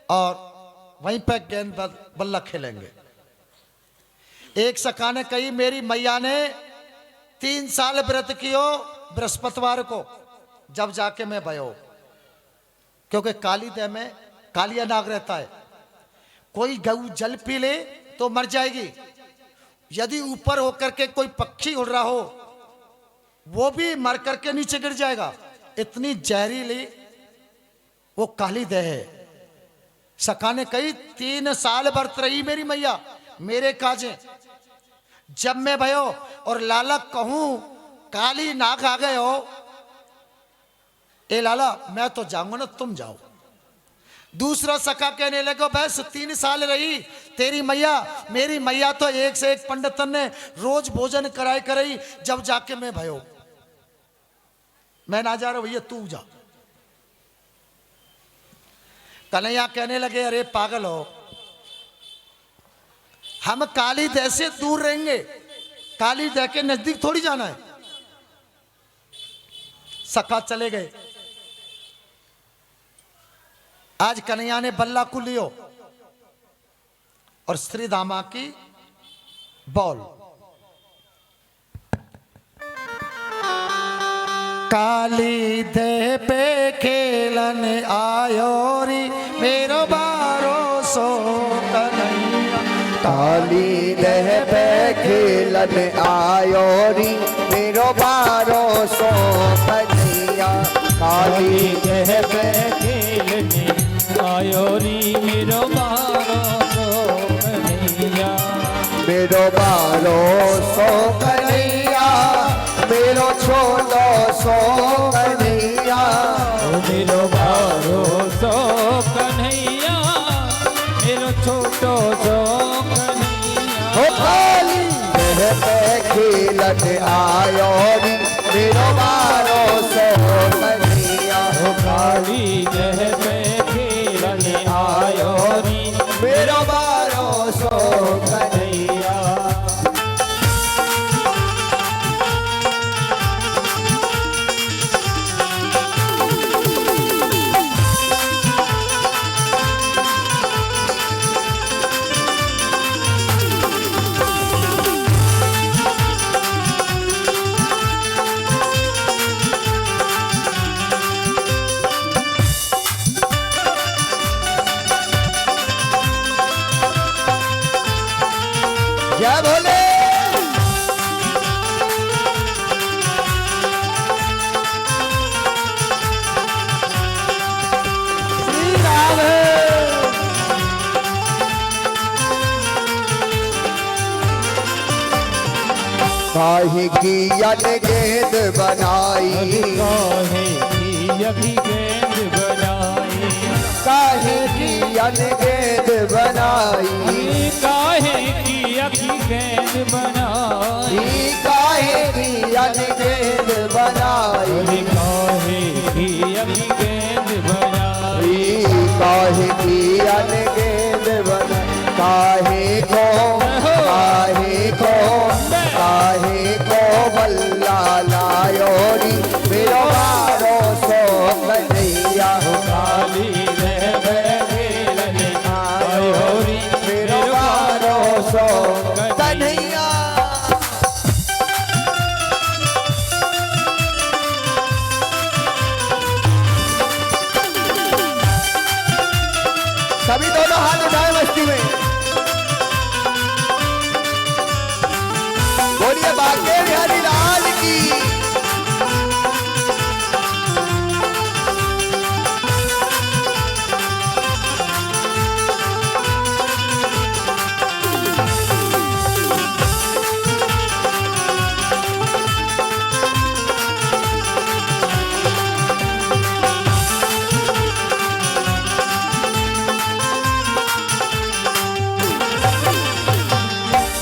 और वहीं पर गेंद बल्ला खेलेंगे। एक सखा ने कही, मेरी मैया ने 3 साल व्रत कियो बृहस्पतिवार को, जब जाके मैं भयो, क्योंकि काली देव में कालिया नाग रहता है। कोई गऊ जल पी ले तो मर जाएगी, यदि ऊपर होकर के कोई पक्षी उड़ रहा हो वो भी मर करके नीचे गिर जाएगा। इतनी जहरीली वो काली देह है। सखा ने कही, 3 साल व्रत रही मेरी मैया मेरे काजे, जब मैं भयो और लाला कहूं काली नाग आ गए हो, ए लाला मैं तो जाऊंगा ना, तुम जाओ। दूसरा सखा कहने लगा, बस 3 साल रही तेरी मैया, मेरी मैया तो एक से एक पंडितन ने रोज भोजन कराए कराई, जब जाके मैं भयो, मैं ना जा रहा भैया तू जा। कन्हैया कहने लगे, अरे पागल हो, हम काली देह से दूर रहेंगे, काली देह के नजदीक थोड़ी जाना है। सखा चले गए। आज कन्हैया ने बल्ला को लियो और श्री दामा की बॉल। काली दे पे खेलन आयो री मेरो बारो सो कन्हैया। काली दह पे खेलन आयो री मेरो बारो सो कन्हैया। काली कह पे खेलने आयो री मेरो बारो सो कन्हैया। मेरो बारो सो कन्हैया मेरो छोटो सो कन्हैया। मेरो बारो सो कन्हैया मेरो छोटो सो कन्हैया। हो काली दह पे खेलन आयो री मेरो बारो सो कन्हैया। ओ काली कह पे खेलने आयो री मेरो बारो सो कन्हैया। जय भोले। श्री राम। काहे की गेंद बनाई काहे की अभी गेंद बनाई। काहे की गेंद बनाई काहे की अभी गेंद बनाई। काहे की गेंद बनाई काहे की अभी गेंद बनाई। काहे की गेंद बनाई। काहे को बल्ला लायो री मेरो बारो सो कन्हैया। काली खेलने आयो री मेरो बारो सो कन्हैया। सभी दोनों हाथ उठाए मस्ती में। बोलिए बाके बिहारी लाल की।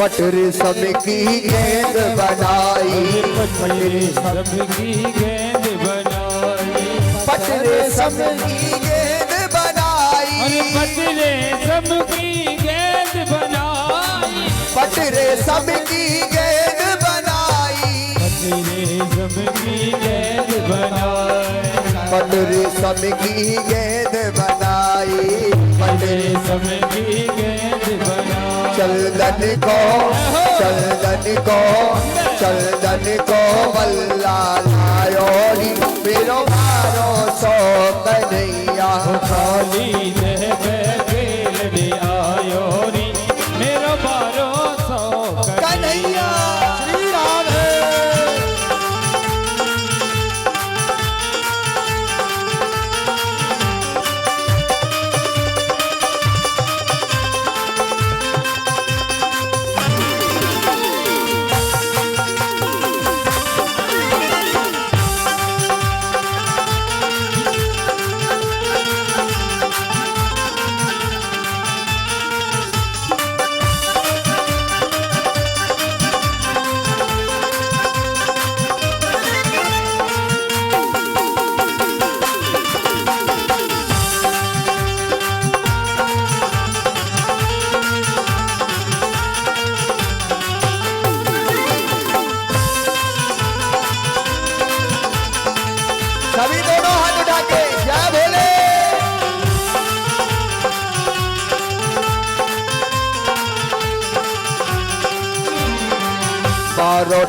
पटर सब की गेंद बनाई। पटरे सबकी गेंद बनाई। पटरे सब की गेंद बनाई। अरे पटरे सबकी गेंद बनाई। पटरे सब की गेंद बनाई। पटरे सबकी गेंद बनाई। पटरे सब की गेंद बनाई। पटरे सबकी गेंद बनाई। चंदन को बल्ला लायो री मेरो बारो सो कन्हैया। काली देह पे खेलने आयो री मेरो बारो सो कन्हैया। श्री राम।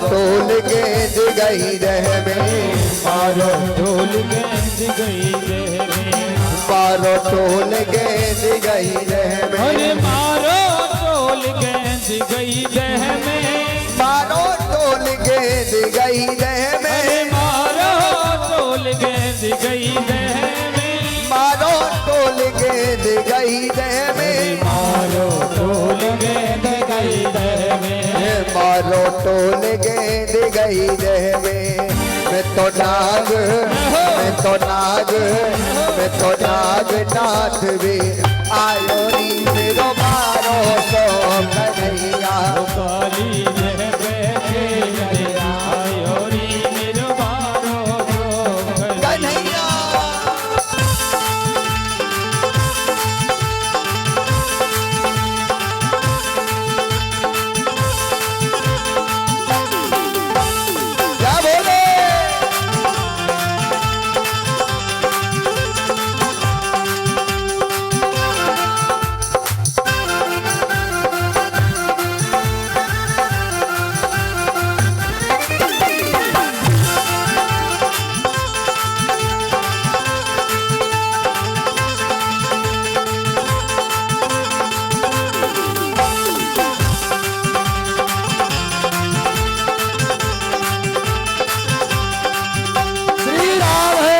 टोल गेंद गई रह में, मारो ढोल गेंद गई रह में, मारो टोल गेंद गई रह में, अरे मारो ढोल गेंद गई रह में, मारो टोल गेंद गई रह में, अरे मारो ढोल गेंद गई रह में, मारो टोल गेंद गई रह में, मारो ढोल गेंद गई रह में, मारो टोल गेंद गई रह में। मैं तो नाग, मैं तो नाग, मैं तो नाग नाथ भी आयो नी मेरो मारो सो कन्हैया। काली रह बैठे आयो री मेरो मारो सो कन्हैया क्या बोले? श्री राम है।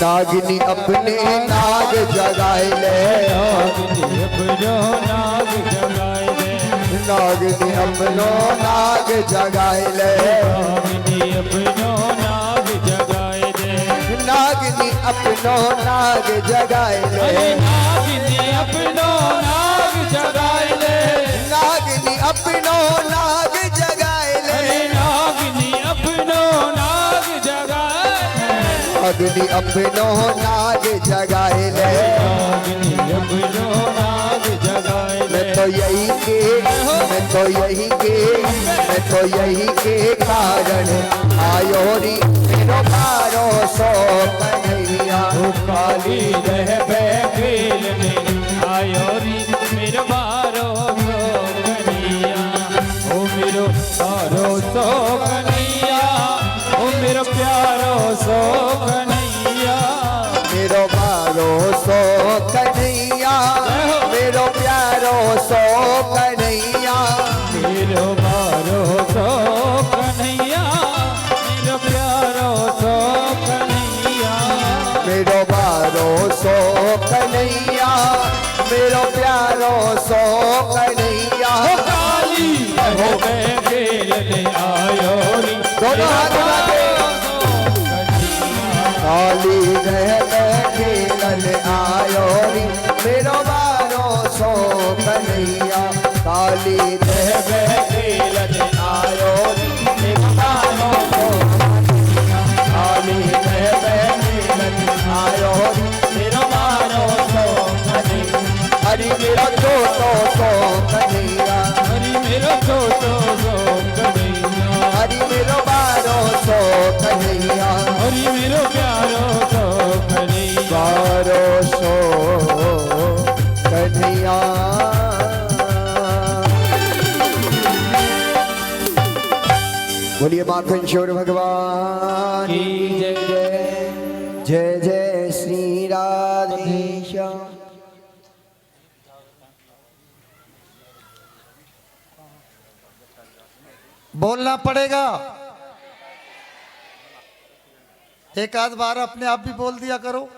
नागिनी अपने नाग जगाए ले, अपनो नाग जगाए दे, नागिनी अपनो नाग जगाए ले, नागिनी अपनो नाग जगाए दे, नागिनी अपनो नाग जगाए ले, अरे नागिनी अपनो नाग जगाए दे, नागिनी अपनो नाग जगाए ले, अरे नागिनी अपनो नाग जगाए दे, अग्नि अपनो नाग जगाए ले। नागिनी अपनो नाग जगाए दे, मैं तो यही के, मैं तो यही के, मैं तो यही के कारण आयो री मेरो मारो सो कन्हैया। काली रह खेलने आयो री मेरे बारो सो कन्हैया, ओ मेरो बारो सो कन्हैया, ओ मेरो प्यारो सो कन्हैया, मेरो मारो सो कन्हैया, मेरो प्यारो सो कन्हैया, मेरो बारो सो कन्हैया, मेरो प्यारो सो कन्हैया, मेरो मारो सो कन्हैया, मेरो प्यारो सो कन्हैया। काली हो मैं खेलने आयो री दोनों हाथ उठा के। काली रह खेलन आयो री मेरो मारो सो कन्हैया। काली रह खेलने आयो री मेरो मारो सो कन्हैया। काली रह खेलन आयो री मेरो मारो सो कन्हैया। हरि मेरो सो कन्हैया, हरि मेरो छोटो सो कन्हैया, हरि मेरो मारो सो कन्हैया। हरि मेरो प्यारो सो कन्हैया, मारो सो कन्हैया। बोलिए माखन चोर भगवान की जय। जय जय जय श्री राधेश्याम। बोलना पड़ेगा। एक आध बार अपने आप भी बोल दिया करो।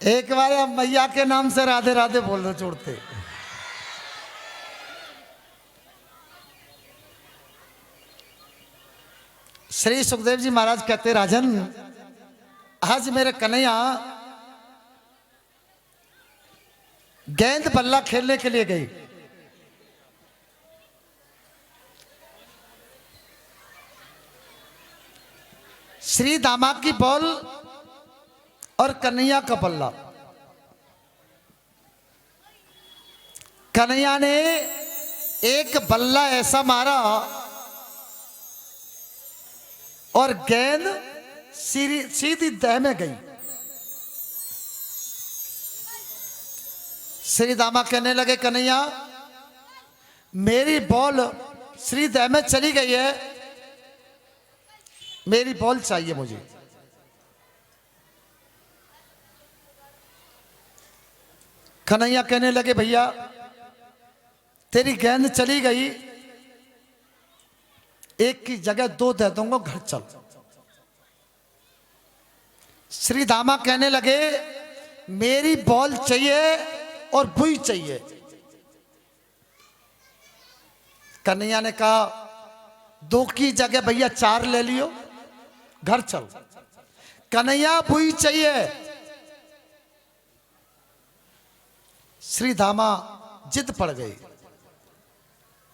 एक बार आप मैया के नाम से राधे राधे बोल दो छोड़ते। श्री सुखदेव जी महाराज कहते, राजन आज मेरे कन्हैया गेंद बल्ला खेलने के लिए गई। श्री दामा की बॉल और कन्हैया का बल्ला। कन्हैया ने एक बल्ला ऐसा मारा और गेंद सीधी देह में गई। श्री दामा कहने लगे, कन्हैया मेरी बॉल श्री देह में चली गई है, मेरी बॉल चाहिए मुझे। कन्हैया कहने लगे, भैया तेरी गेंद चली गई, एक की जगह दो दे दूंगा, घर चल। श्री दामा कहने लगे, मेरी बॉल चाहिए और बुई चाहिए। कन्हैया ने कहा, दो की जगह भैया चार ले लियो, घर चल। कन्हैया बुई चाहिए। श्री दामा जिद पड़ गई।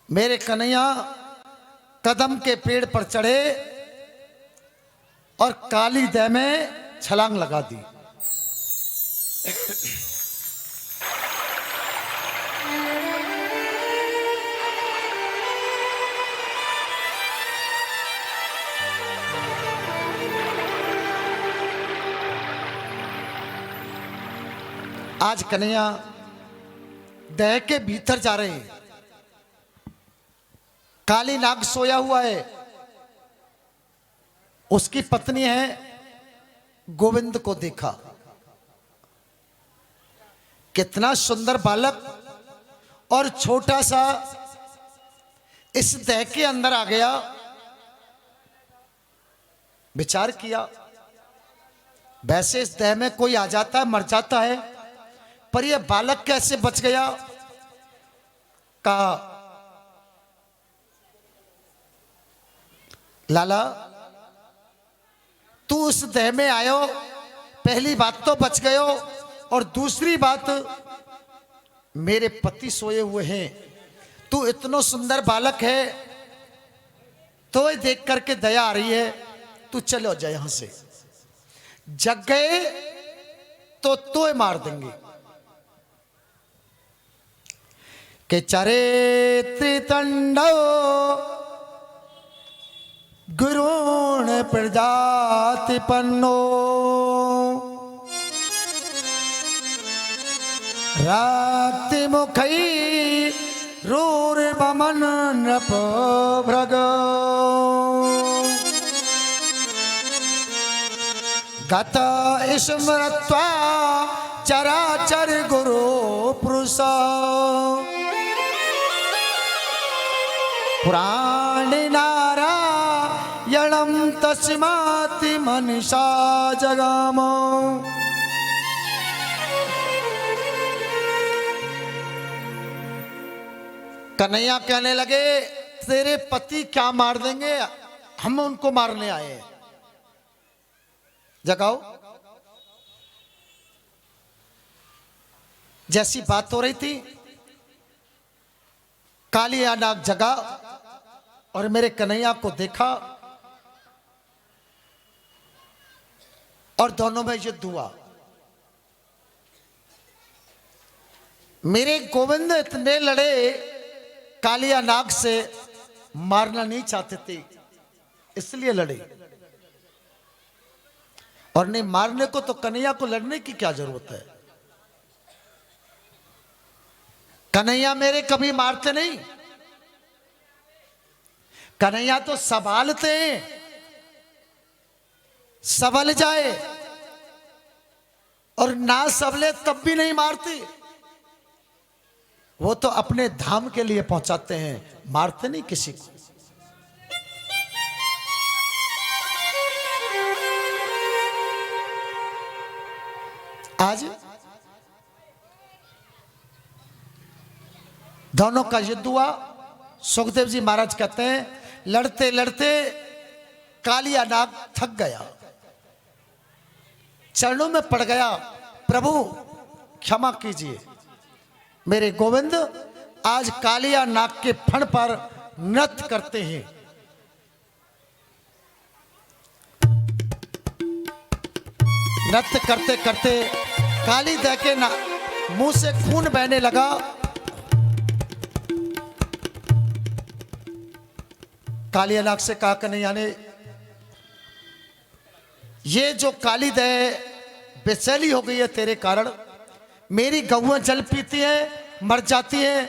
मेरे कन्हैया कदम के पेड़ पर चढ़े और काली देह में छलांग लगा दी। आज कन्हैया देह के भीतर जा रहे हैं। काली नाग सोया हुआ है, उसकी पत्नी है, गोविंद को देखा। कितना सुंदर बालक और छोटा सा इस देह के अंदर आ गया। विचार किया, वैसे इस देह में कोई आ जाता है मर जाता है, पर यह बालक कैसे बच गया। कहा, लाला तू उस देह में आयो, पहली बात तो बच गयो, और दूसरी बात मेरे पति सोए हुए हैं, तू इतना सुंदर बालक है, तो देख करके दया आ रही है, तू चलो जा यहां से। जग गए तो मार देंगे। के चरित्र तंडो गुरुण प्रजाति पन्नो, राति मुखई रूर बमन नप भ्रग, गत स्मृत्वा चराचर गुरु पुरुष, पुराणी नारायणं तस्माति मनीषा जगाम। कन्हैया कहने लगे, तेरे पति क्या मार देंगे, हम उनको मारने आए हैं, जगाओ। जैसी बात हो रही थी, काली नाग जगा और मेरे कन्हैया को देखा और दोनों में युद्ध हुआ। मेरे गोविंद इतने लड़े, कालिया नाग से मारना नहीं चाहते थे, इसलिए लड़े। और नहीं मारने को तो कन्हैया को लड़ने की क्या जरूरत है। कन्हैया मेरे कभी मारते नहीं, कन्हैया तो संभालते हैं, संभल जाए और ना संभले तब भी नहीं मारते। वो तो अपने धाम के लिए पहुंचाते हैं, मारते नहीं किसी को। आज दोनों का युद्ध हुआ। सुखदेव जी महाराज कहते हैं, लड़ते लड़ते कालिया नाग थक गया, चरणों में पड़ गया, प्रभु क्षमा कीजिए, मेरे गोविंद आज कालिया नाग के फण पर नृत्य करते हैं। नृत्य करते करते काली दह के ना मुंह से खून बहने लगा। कालिया नाग से कहा कन्हैया ने, ये जो काली दह बेचैली हो गई है तेरे कारण, मेरी गौएं जल पीती हैं मर जाती हैं,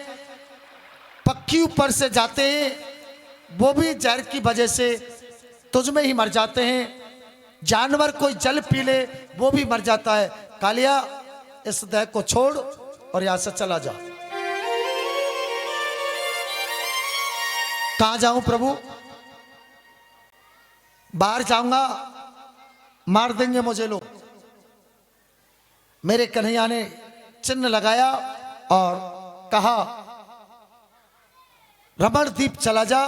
पक्षी ऊपर से जाते हैं वो भी जहर की वजह से तुझ में ही मर जाते हैं, जानवर कोई जल पी ले वो भी मर जाता है। कालिया इस दह को छोड़ और यहां से चला जा। कहां जाऊं प्रभु? बाहर जाऊंगा मार देंगे मुझे लोग। मेरे कन्हैया ने चिन्ह लगाया और कहा रमणदीप चला जा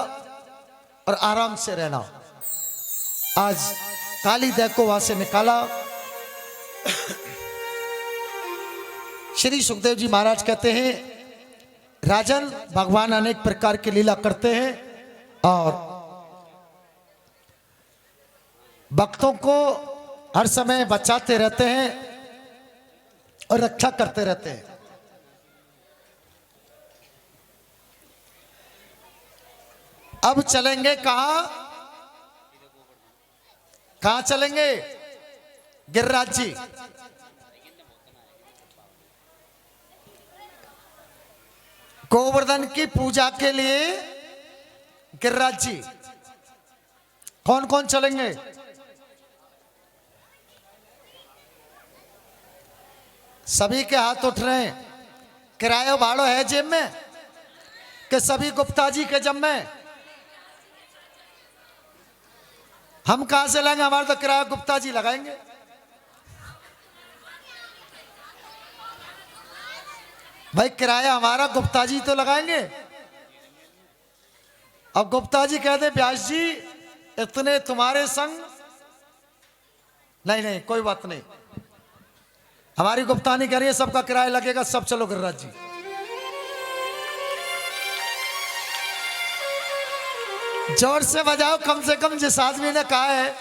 और आराम से रहना। आज काली दह को वहां से निकाला। श्री सुखदेव जी महाराज कहते हैं, राजन भगवान अनेक प्रकार की लीला करते हैं और भक्तों को हर समय बचाते रहते हैं और रक्षा करते रहते हैं। अब चलेंगे कहां? कहां चलेंगे? गिरिराज जी। गोवर्धन की पूजा के लिए गिरिराज जी। कौन कौन चलेंगे? सभी के हाथ उठ रहे हैं। किराया भाड़ो है जेब में कि सभी गुप्ता जी के जब में? हम कहां से लाएंगे? हमारा तो किराया गुप्ता जी लगाएंगे। भाई किराया हमारा गुप्ता जी तो लगाएंगे। अब गुप्ता जी कहते व्यास जी इतने तुम्हारे संग नहीं नहीं कोई बात नहीं, हमारी गुप्ता नहीं कह रही है, सबका किराया लगेगा, सब चलो गिरिराज जी। जोर से बजाओ कम से कम, जिस आदमी ने कहा है।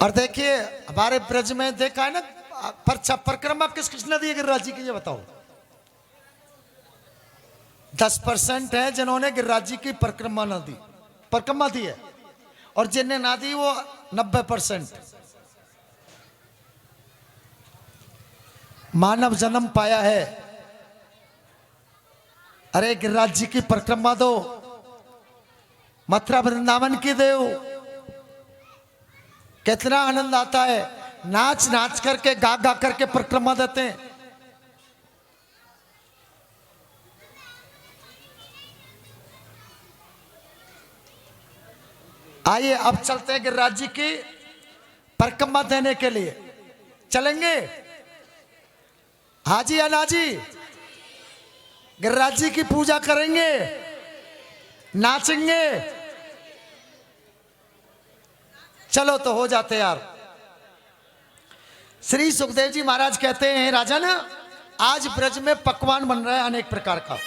और देखिए हमारे ब्रज में देखा है ना, परिक्रमा किस किस ने दी है गिरिराज जी की, ये बताओ। 10% है जिन्होंने गिरिराज जी की परिक्रमा ना दी, परिक्रमा दी है, और जिन्हें ना दी वो 90%। मानव जन्म पाया है, अरे गिरिराज जी की परिक्रमा दो, मथुरा वृंदावन की देव। कितना आनंद आता है, नाच नाच करके गा गा करके परिक्रमा देते हैं। आइए अब चलते हैं गिरिराज जी की परिक्रमा देने के लिए। चलेंगे? हाजी अनाजी गिरिराज जी की पूजा करेंगे, नाचेंगे। चलो तो हो जाते यार। श्री सुखदेव जी महाराज कहते हैं, राजन आज ब्रज में पकवान बन रहा है अनेक प्रकार का।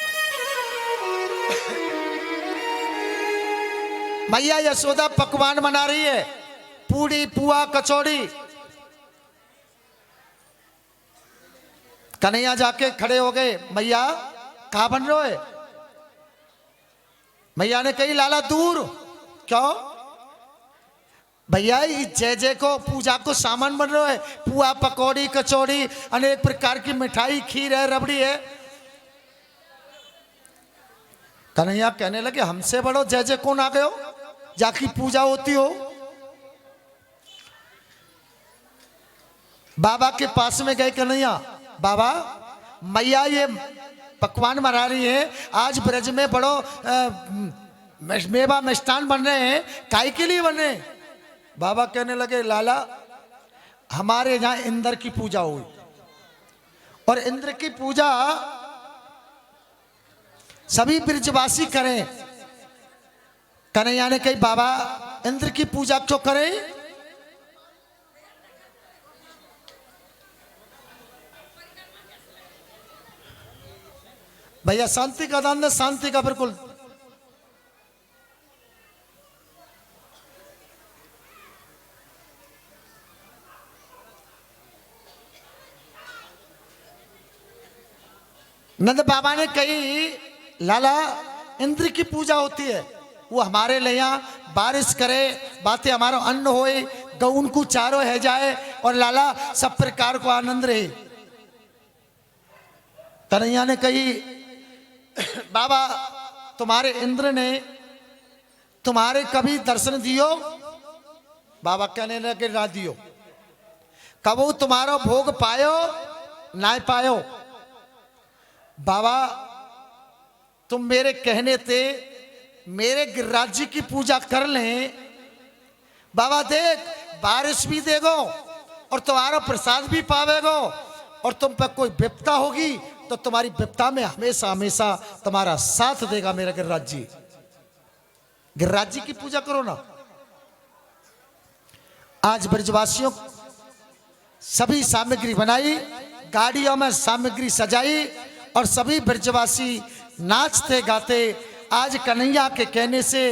मैया यशोदा पकवान बना रही है, पूड़ी पुआ कचौड़ी। कन्हैया जाके खड़े हो गए, मैया कहां बन रहे हो? मैया ने कही लाला दूर। क्यों? भैया जय जय को पूजा को सामान बन रहा है, पुआ पकौड़ी कचौड़ी अनेक प्रकार की मिठाई, खीर है, रबड़ी है। कन्हैया कहने लगे हमसे बड़ो जय जय कौन आ गए हो, जाकी पूजा होती हो। बाबा के पास में गए कन्हैया, बाबा मैया ये पकवान बना रही है, आज ब्रज में बड़ो मेवा मिष्ठान बन रहे हैं, काय के लिए बन रहे हैं? बाबा कहने लगे लाला हमारे यहां इंद्र की पूजा हुई, और इंद्र की पूजा सभी ब्रजवासी करें। कन्हैया ने कही बाबा इंद्र की पूजा क्यों करें? भैया शांति का दान दे, शांति का बिल्कुल। नंद बाबा ने कही लाला इंद्र की पूजा होती है, वो हमारे लिए यहाँ बारिश करे, बातें हमारा अन्न होए, गौन को चारों है जाए और लाला सब प्रकार को आनंद रहे। कन्हैया ने कही बाबा तुम्हारे इंद्र ने तुम्हारे कभी दर्शन दियो? बाबा कहने लगे ना दियो। कबू तुम्हारा भोग पायो ना पायो? बाबा तुम मेरे कहने थे मेरे गिरिराज जी की पूजा कर लें। बाबा देख बारिश भी देगो और तुम्हारा प्रसाद भी पावेगो, और तुम पर कोई विपदा होगी तो तुम्हारी विपदा में हमेशा हमेशा तुम्हारा साथ देगा मेरा गिरिराज जी। गिरिराज जी की पूजा करो ना। आज ब्रजवासियों सभी सामग्री बनाई, गाड़ियों में सामग्री सजाई और सभी ब्रजवासी नाचते गाते आज कन्हैया के कहने से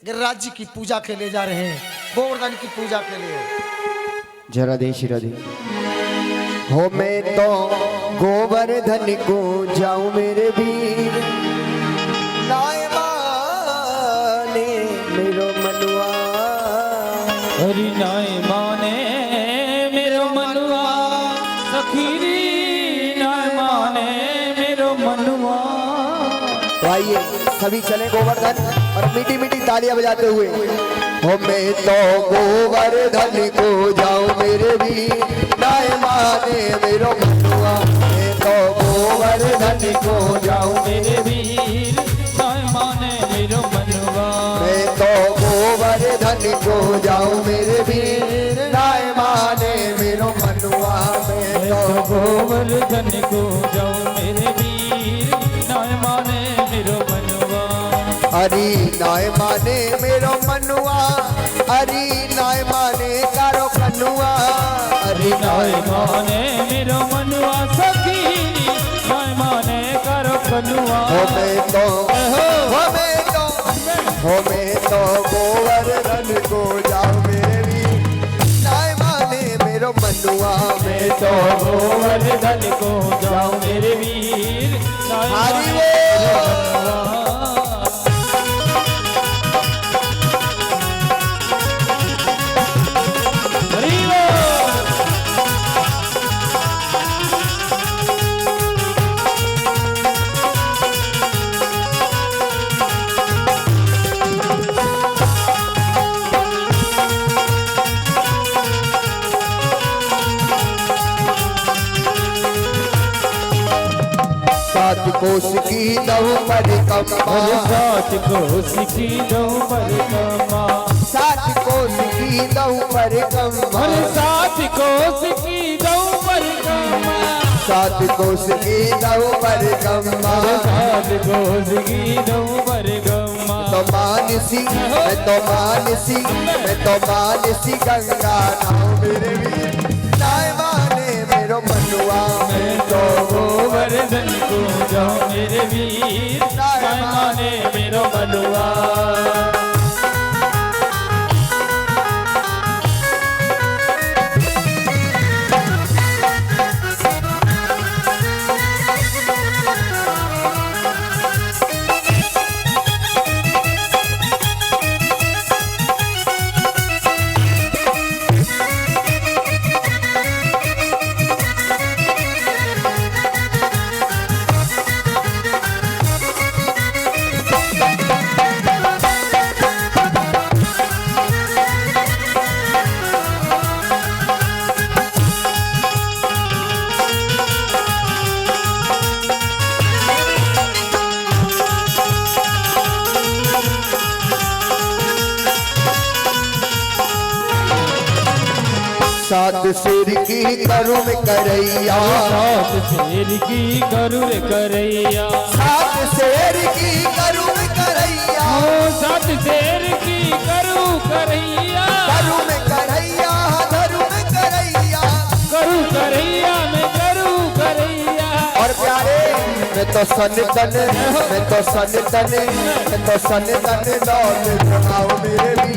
गिरिराज जी की पूजा के लिए जा रहे हैं, गोवर्धन की पूजा के लिए। जरा दे शिरा दे। हो मैं तो गोवर्धन को जाऊं मेरे वीर, नाय माने मेरो मनुआ। हरि नाय माने मेरो मनुआ, सखीरी नाय माने मेरो मनुआ। तो आइए सभी चले गोवर्धन और मीठी मीठी तालियां बजाते हुए। हो मैं तो गोवर्धन को जाऊं मेरे वीर, नाय माने मेरो मनुआ। मैं तो गोवर्धन को जाऊं मेरे वीर नाय माने मेरो मनुआ। मैं तो गोवर्धन को जाऊं मेरे वीर, नाय माने मेरो मनुआ। मैं तो गोवर्धन को जाऊं मेरे वीर नाय माने मेरो मनुआ। हरि नाय माने मेरो मनुआ, हरि नाय माने कारो कनुआ। हरि नाय माने मेरो मनुआ, सखी नाय माने कारो कनुआ। हो मैं तो गोवर्धन को जाऊं मेरे वीर, नाय माने मेरो मनुआ। मैं तो गोवर्धन को जाऊं मेरे वीर नाय हरि माने मेरो मनुआ। सात कोस की दव परिक्रमा, सात कोस की दव परिक्रमा। सात कोस की दव परिक्रमा। सात कोस की दव परिक्रमा। सात कोस की दव परिक्रमा। सात कोस की दव परिक्रमा। तो मानसी मैं तो मानसी, मैं तो मानसी गंगा नाव मेरे वीर, नाय माने मेरो मनुआ। मैं तो गोवर्धन को जाऊं मेरे वीर नाय माने मेरो मनुआ। सात शेर की करू में करैया, सात शेर की गरुड़ करैया। सात शेर की करू में करैया, सात शेर की करू करैया। करू में करैया, धरू में करैया, करू करैया में करू करैया। और प्यारे मैं मैं तो सन तन लौट जाओ मेरे भी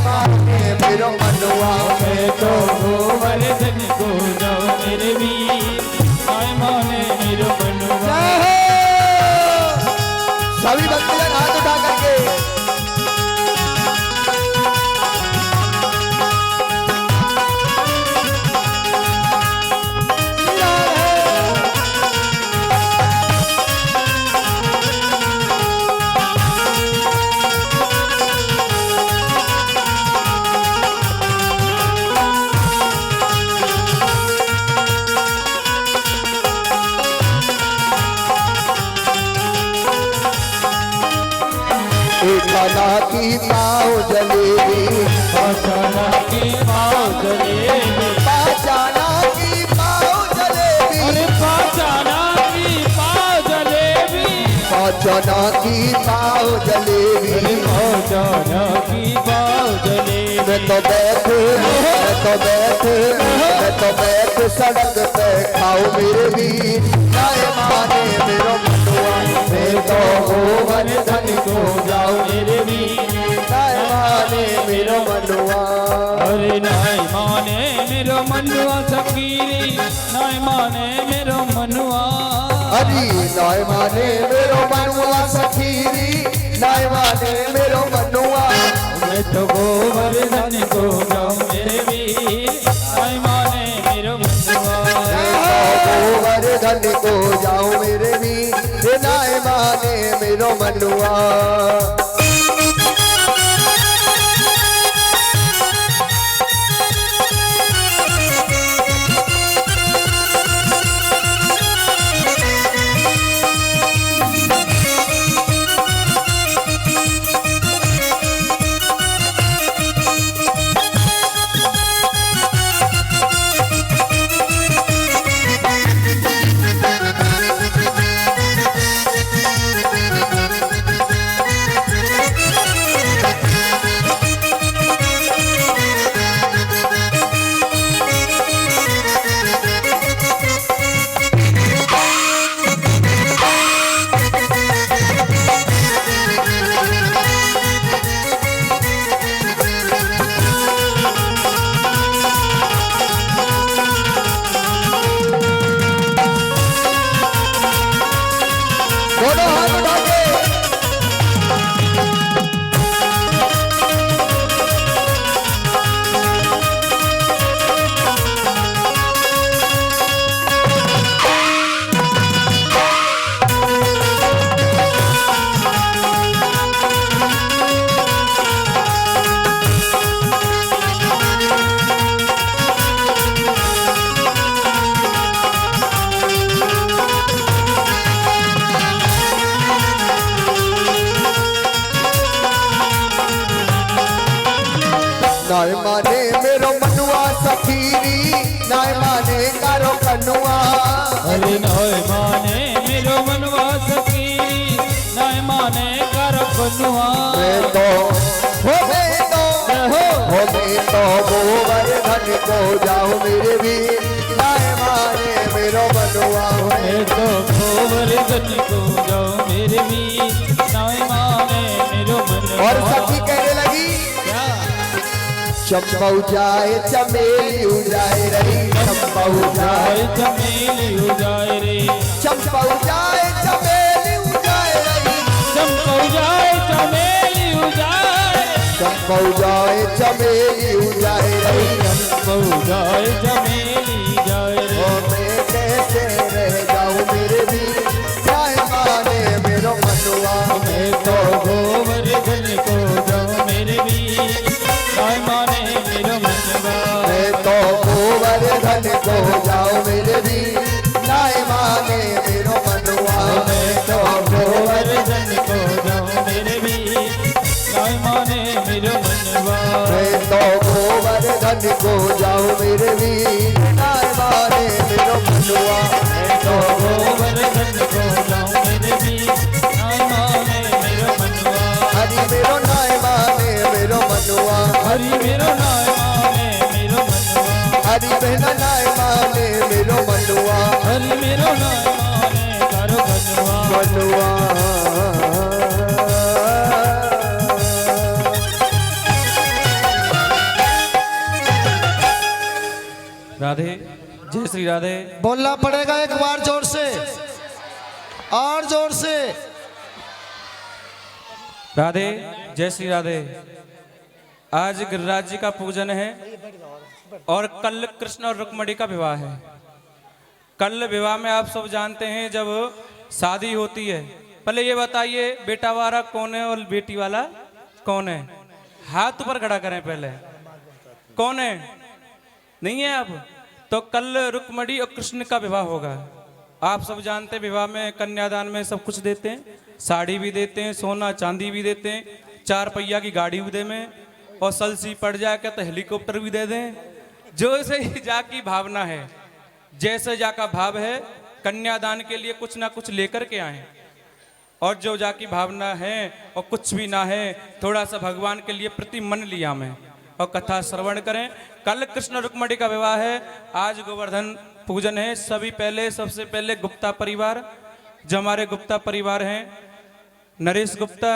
माने मेरो मनुआ मैं तो गोवर्धन को जाऊं मेरे वीर नाय माने मेरो मनवा। सभी भक्तजन हाथ उठा करके खाना की पाव जलेबी पाचाना की पाव जलेबी पाचाना की पाव जलेबी अरे पाचाना की पाव जलेबी पाचाना की पाव जलेबी अरे पाचाना की पाव जलेबी मैं तो बैठ सड़क पे खाओ मेरे भी नाय माने मेरो मनुआ मैं तो गोवर्धन को जाओ मेरे वीर नाय माने मेरो मनुआ अरे नाय माने मेरो मनुआ सकीरी नाय माने मेरो मनुआ हरी नाय माने मेरो मनुआ सखीरी नाय माने मेरो मनुआ मैं तो गोवर्धन को जाऊं मेरे वीर नाय माने मेरो मनुआ गोवर्धन को जाओ मेरे भी नाय माने मेरो मनुआ नाय माने मेरो मनुआ सखीरी नाय माने कारो कनुआ अरे नाय माने मेरो मनुआ सकीरी नाय माने कर कनुआ मैं तो गोवर्धन को जाओ मेरे भी नाय माने मेरो मनुआ मैं तो गोवर्धन को जाऊं मेरे वीर नाय माने मेरो मनवा। और सखी कहने लगी क्या चंपा जाए चमेली उजाए रही चंपा जाए जाए चमेली उजाए रे चंपा जाए चमेली उजाए रही चंपा जाए चमेली उजाए चंपा जाए चमेली उजाए रही चंपा जाए चमेली जाए रे ओ मैं कैसे रह जाऊं मेरे भी नाय माने मेरो मनुआ मैं तो गोवर्धन को जाऊं मेरे वीर नाय माने मेरो मनवा। मैं तो गोवर्धन को जाओ मेरे भी नाय माने मेरो मनुआ मैं तो गोवर्धन को जाऊं मेरे वीर नाय माने मेरो मनवा। मैं तो गोवर्धन को जाओ मेरे भी नाय माने मेरो मनुआ मैं तो गोवर्धन को जाऊं मेरे वीर नाय माने मेरो मनवा। हरि मेरो नाय माने मेरो मनुआ हरि मेरो नाय माने मेरो मनवा। हरि बहन नाय माने मेरो मनुआ हरि मेरो नाय माने करो श्री राधे। बोलना पड़ेगा एक बार जोर से, और जोर से। राधे, जय श्री राधे। आज गिरिराज जी का पूजन है और कल कृष्ण और रुक्मणी का विवाह है। कल विवाह में आप सब जानते हैं जब शादी होती है, पहले ये बताइए बेटा वाला कौन है और बेटी वाला कौन है? हाथ ऊपर खड़ा करें पहले। कौन है? नहीं है अब? तो कल रुक्मणी और कृष्ण का विवाह होगा। आप सब जानते हैं विवाह में कन्यादान में सब कुछ देते हैं, साड़ी भी देते हैं, सोना चांदी भी देते हैं, 4 पहिया की गाड़ी भी दे में, और सलसी पड़ जाए क्या तो हेलीकॉप्टर भी दे दें। जो से जा की भावना है, जैसे जा का भाव है, कन्यादान के लिए कुछ ना कुछ लेकर के आए। और जो जा की भावना है और कुछ भी ना है, थोड़ा सा भगवान के लिए प्रति मन लिया में और कथा श्रवण करें। कल कृष्ण रुक्मणी का विवाह है, आज गोवर्धन पूजन है। सबसे पहले गुप्ता परिवार, जो हमारे गुप्ता परिवार हैं, नरेश गुप्ता,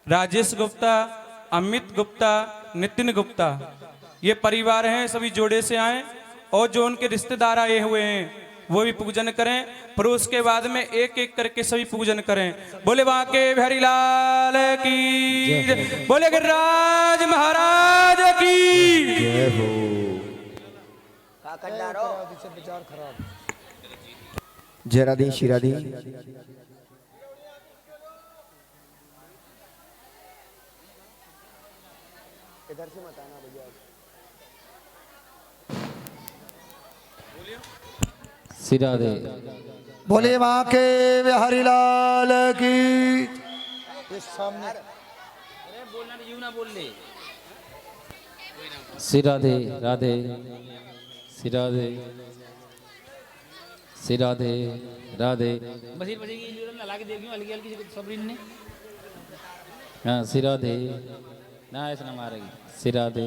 राजेश गुप्ता, अमित गुप्ता, नितिन गुप्ता, ये परिवार हैं, सभी जोड़े से आए। और जो उनके रिश्तेदार आए हुए हैं वो भी पूजन करें। फिर उसके बाद में एक एक करके सभी पूजन करें। बोले बांके बिहारी लाल की, बोले गिरिराज महाराज की जय हो। जय राधे श्री राधे। इधर से मत आना भैया। श्री राधे। बोले वहां के बिहारी लाल की। इस सामने श्री राधे राधे, श्री राधे, श्री राधे राधे। बसीर बजेगी ना लाके देखियो हल्की हल्की सबरीन ने। हाँ, श्री राधे ना ऐसा ना मारेगी। श्री राधे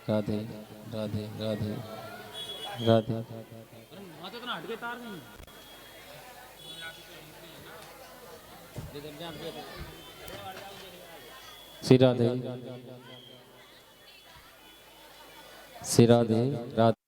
राधे राधे राधे राधे। माथे तो ना हट के तार नहीं। श्री राधे, श्री राधे राधे।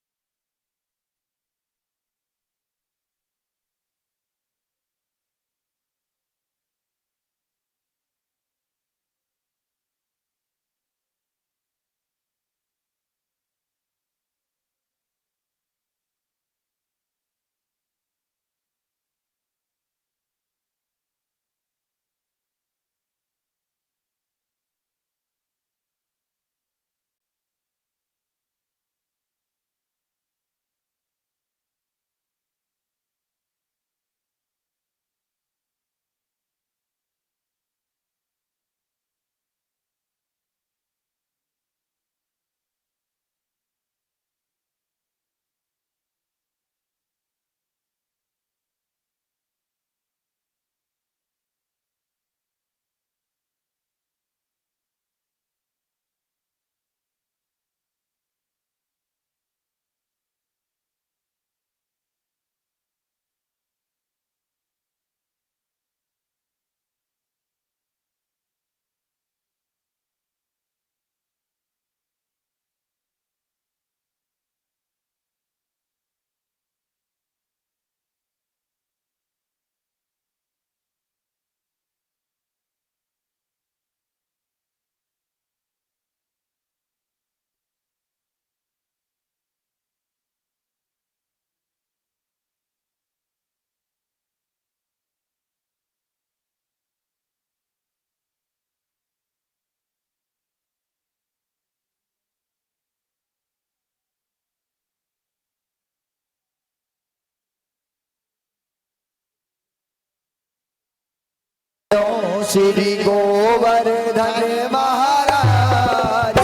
श्री गोवर्धन महाराज,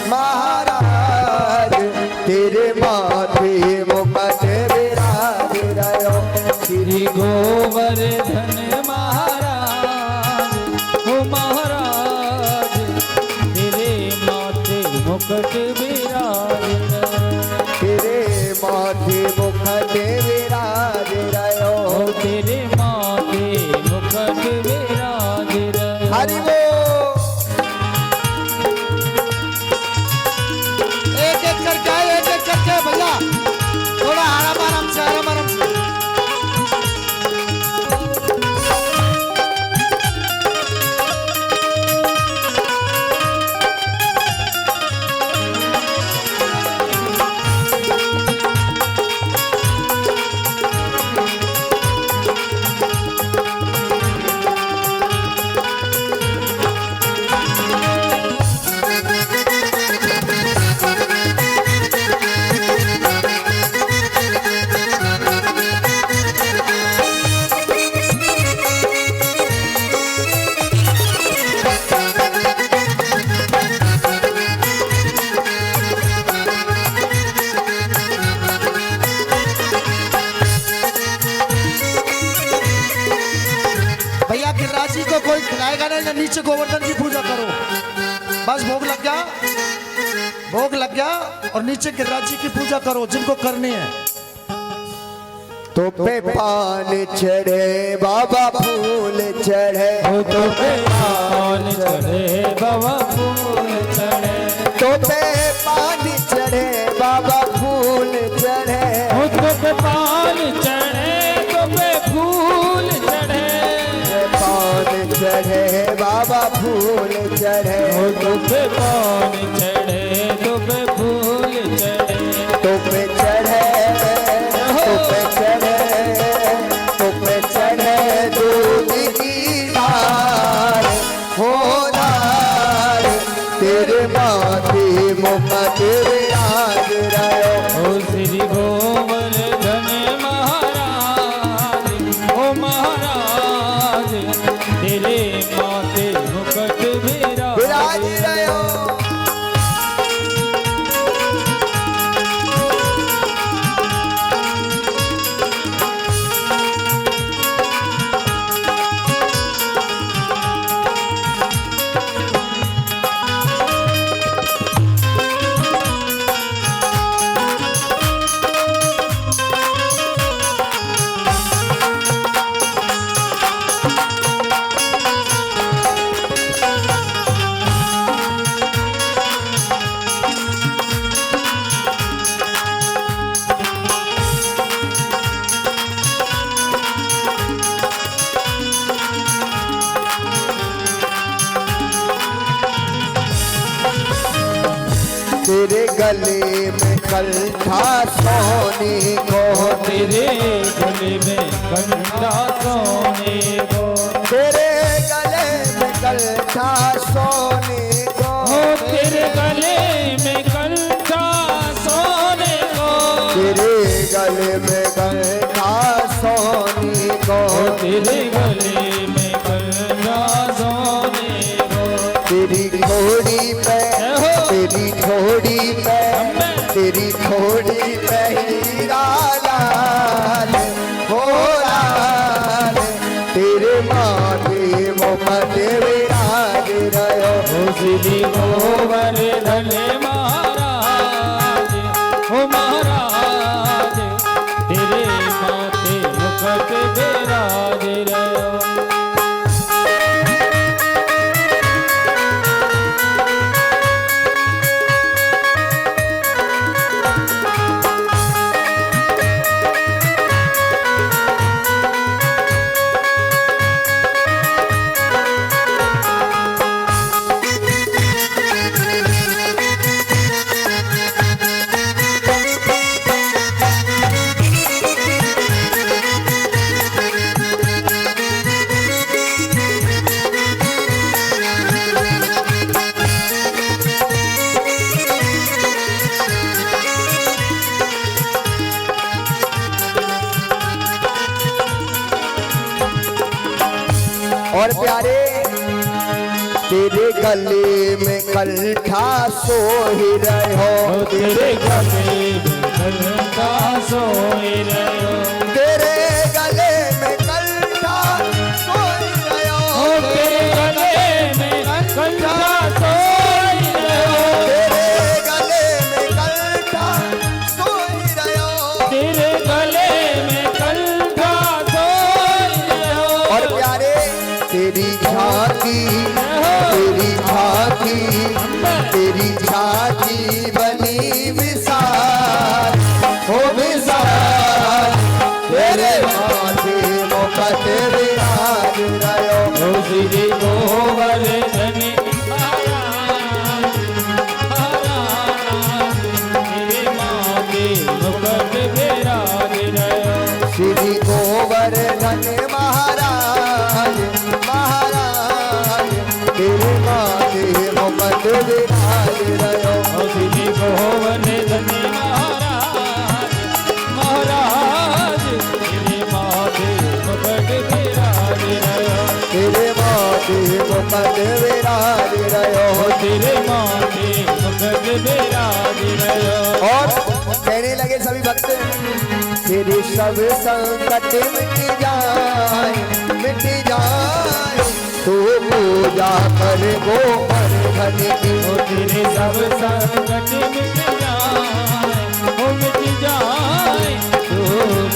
महाराज तेरे माथे मुकुट विराज रहो। श्री गोवर्धन महाराज, ओ महाराज तेरे माथे मुकुट विराज। तेरे माथे मुकुट विराज रहो। तेरे माथे मुकुट विराज रहो। हरि बोल। एक एक करके आए, एक एक करके भैया। गिरिराज जी को कोई खिलाएगा नहीं, ना नीचे गोवर्धन की पूजा करो। बस भोग लग गया, भोग लग गया और नीचे गिरिराज जी की पूजा करो जिनको करनी है। तो पे पान चढ़े बाबा फूल चढ़े, तो पे पान चढ़े बाबा फूल चढ़े, तो पे पान चढ़े बाबा फूल चढ़े, तो पे पान चढ़े तो पे फूल चढ़े, पान चढ़े बाबा फूल चढ़े, तो पे पान चढ़े तो पे फूल चढ़े, तो पे चढ़े, तो पे चढ़े, तो पे चढ़े दूध की धार हो धार, तेरे माथे मुख तेरे याद रहो। ओ श्री गोवर्धन महाराज, ओ महाराज तेरे माथे मुकुट विराज विराज रहो। तेरे गले में कलथा सोने को, तेरे गले में कंठा सोने को, तेरे गले में कलथा सोने को, तेरे गले में कंठा सोने को, तेरे गले में कलथा सोने को, तेरे गले में कंठा सोने को, तेरी घोड़ी पे, तेरी घोड़ी पे, तेरी घोड़ी पे हीरा लाल हो लाल, तेरे माथे मुकुट विराज रहो। ओ श्री गोवर्धन महाराज, ओ महाराज तेरे माथे मुकुट विराज रहो। और प्यारे तेरे गले में कलठा सोही रहो, तेरे गले में कंठा सोए रहो, तेरे गले में कलठा सोही रहो, तेरे गले में कंठा सोए रहो, तेरे गले में कलठा सोही रहो, तेरे गले में कंठा सोए रहो। और प्यारे तेरी झांकी, तेरी झांकी, तेरी झांकी बनी विशाल हो विशाल, तेरे माथे मुकुट विराज रहो। ओ श्री गोवर्धन महाराज, महाराज तेरे माथे मुकुट विराज रहो। श्री गोवर्धन महाराज, महाराज तेरे माथे मुकुट विराज रहो। ओ श्री गोवर्धन महाराज, महाराज तेरे माथे मुकुट विराज रहो। तेरे माथे मुकुट विराज रहो। तेरे माथे मुकुट विराज रहो। और कहने लगे सभी भक्त, तेरे सब संकट मिट जाए, मिट जाए, तू पूजा कर गोवर्धन की। ओ तेरे सब संकट मिट जाए, ओ मिट जाए, तो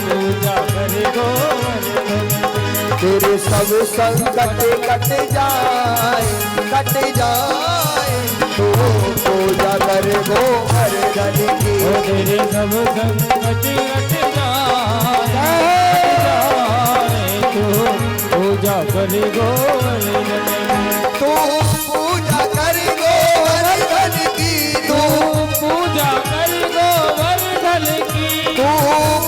पूजा करे गोवर्धन की। तेरे सब संकट कट जाए, कट जाए, तू पूजा कर गोवर्धन की। ओ तेरे सब संकट हट जाए, तो पूजा करे गोवर्धन की। तू पूजा कर गोवर्धन की, तू पूजा कर गोवर्धन की। तू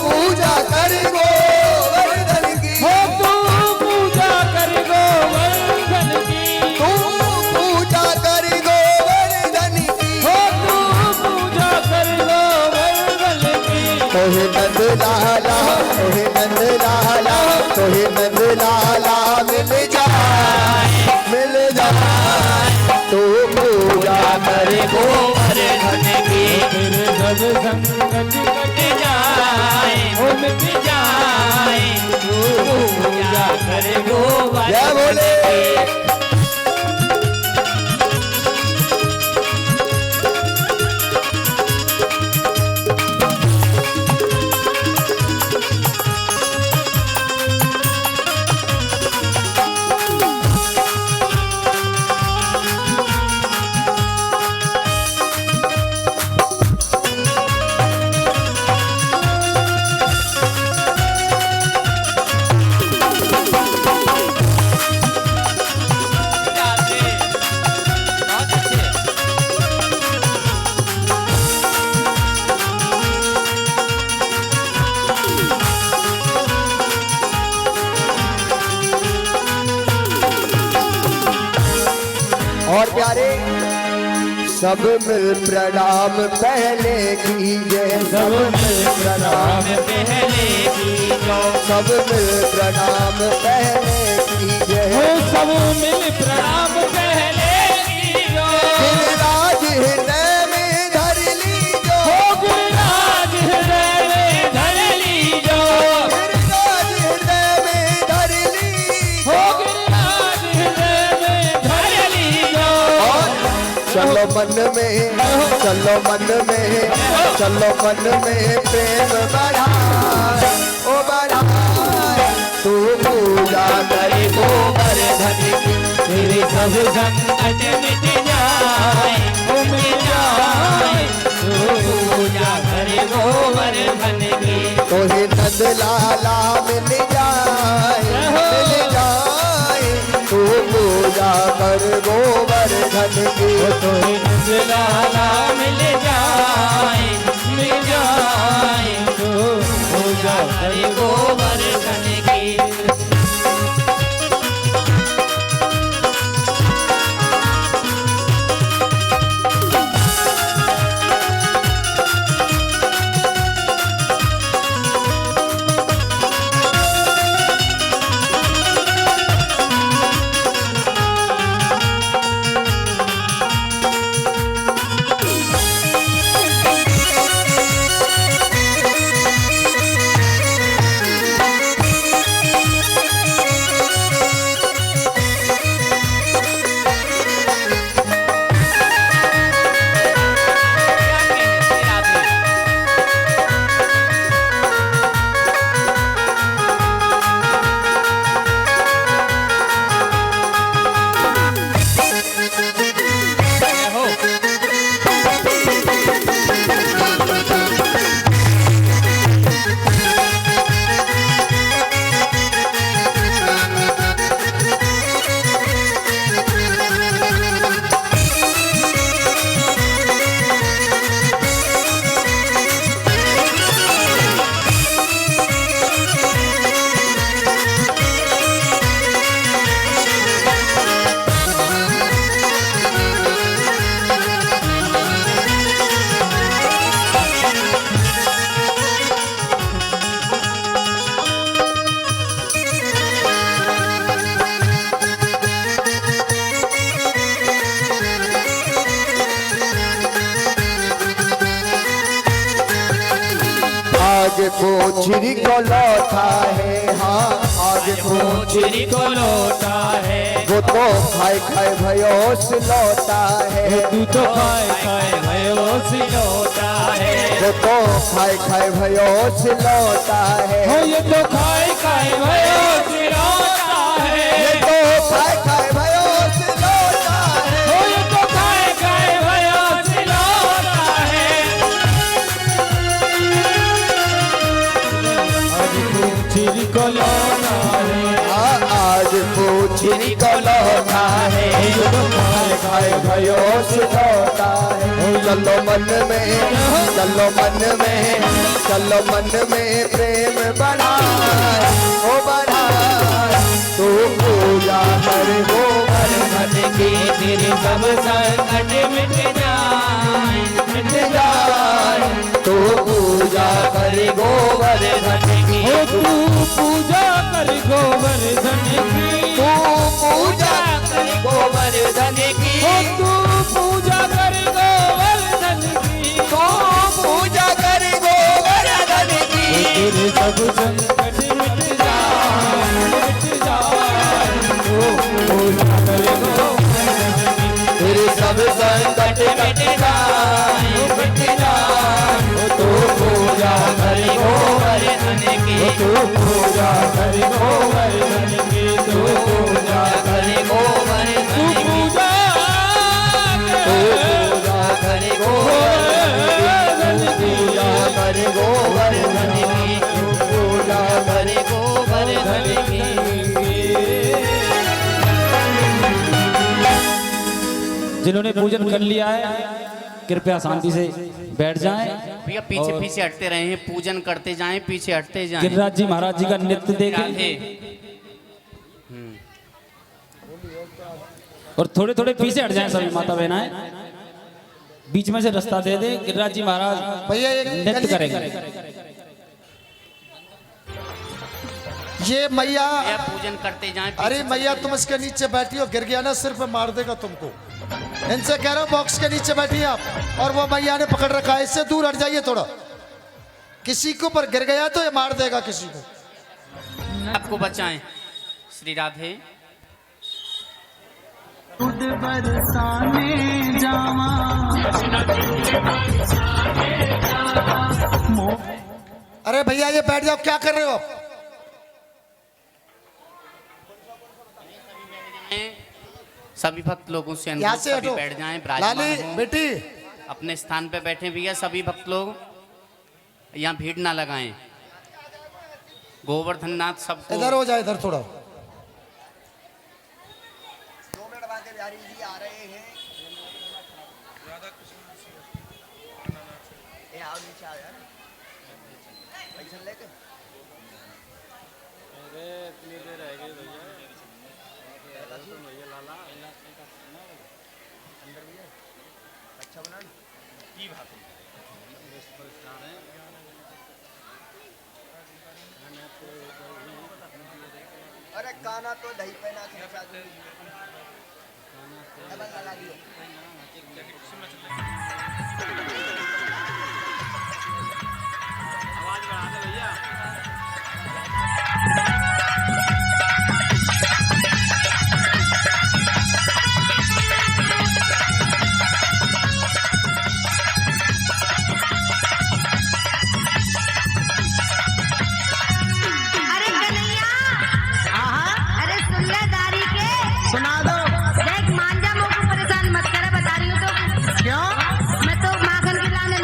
पूजा कर गोवर्धन की। हो तू पूजा कर गोवर्धन की। तू पूजा कर गोवर्धन की। हो तू पूजा कर गोवर्धन की। तोहे नंद लाला, तोहे नंद लाला, तोहे नंद लाला मिल जाए, मिल जाए, तू पूजा कर गोवर्धन की। तेरे सब संकट कट जाए, ओ मिट जाए, तू पूजा कर गोवर्धन जय बोले। और प्यारे सब मिल प्रणाम पहले कीजिए, सब मिल प्रणाम, पहले की जो सब मिल प्रणाम पहले कीजिए। हो सब मिल प्रणाम पहले की जो गिरिराज हृदय में धर लीजो, हो गिरिराज हृदय में धर लीजो। गिरिराज हृदय में धर लीजो। हो गिरिराज हृदय में धर लीजो। और चलो मन में, चलो मन में, चलो मन में प्रेम बढ़ाए, ओ बढ़ाए, तू पूजा करे गोवर्धन की। तेरे सब संकट मिट जाए, ओ मिट जाए, तू पूजा करे गोवर्धन की। तोहे नंद लाला मिल जाए, मिल जाए, तू पूजा कर गोवर्धन की। तो लाला मिल जाए, मिल जाए, तो पूजा करे गोवर्धन की। आगे पोछरी को लौटा है, हाँ आगे पोछरी को लौटा है, वो तो खाए खाए भयोस लौटा है, तू तो खाए खाए भयोस लौटा है, वो तो खाए खाए भयोस लौटा है, हो ये तो खाए खाए भयोस लौटा है, ये तो खाए खाए भयोस लौटा है, हो ये तो खाए खाए भयोस लौटा है। पोछरी को लौटा है, आज पोछरी को लौटा है, खाए खाए भयोस लौटा है। चलो मन में, चलो मन में, चलो मन में प्रेम बढ़ाए, ओ बढ़ाए, तू पूजा कर गोवर्धन की, तेरे सब संकट मिट जाए, मिट जाए, तू पूजा कर गोवर्धन की, हो तू पूजा कर गोवर्धन की, तू पूजा कर गोवर्धन की, हो तू पूजा कर गोवर्धन की, तू पूजा कर गोवर्धन की, तेरे सब संकट मिट जाए, मिट जाए, तू पूजा कर गोवर्धन की, तेरे सब संकट मिट जाए, मिट जाए, तू पूजा कर गोवर्धन की, तू पूजा कर गोवर्धन की, तू पूजा कर गोवर्धन तू की, पूजा तू पूजा कर गोवर्धन की, पूजा कर गोवर्धन की, तू पूजा कर गोवर्धन की। जिन्होंने पूजन कर लिया है कृपया शांति से बैठ जाएं। भैया पीछे पीछे हटते रहे हैं, पूजन करते जाएं, पीछे हटते जाएं। गिरिराज जी महाराज जी का नृत्य देखें राधे। और थोड़े थोड़े पीछे हट जाएं सभी माता बहनाएं, बीच में से रास्ता दे दे। गिरिराज जी महाराज भैया नृत्य करेंगे। ये मैया, भैया पूजन करते जाएं। पीछे अरे मैया तुम इसके नीचे बैठी हो, गिर गया ना सिर पे मार देगा तुमको। इनसे कह रहा हूं बॉक्स के नीचे बैठिए आप, और वो मैया ने पकड़ रखा है, इससे दूर हट जाइए थोड़ा। किसी के ऊपर गिर गया तो ये मार देगा किसी को। आपको बचाएं। श्री राधे। अरे भैया ये बैठ जाओ, क्या कर रहे हो आप? सभी भक्त लोगों से यहाँ अनुरोध, से सभी हटो। बैठ जाएं, लाली विराजमान हों। बेटी, अपने स्थान पे बैठे भैया सभी भक्त लोग, यहाँ भीड़ ना लगाएं। गोवर्धन नाथ सबको इधर हो जाए, इधर थोड़ा। अरे काना तो दही पे ना खिंचा दूंगी, डबल लगा दियो। आवाज बढ़ा दे भैया। अरे कन्हैया, अरे सुन ले दारी के, सुना दो। देख मांझा मुझको परेशान मत करे, बता रही हूँ तो। क्यों? मैं तो माखन खिलाने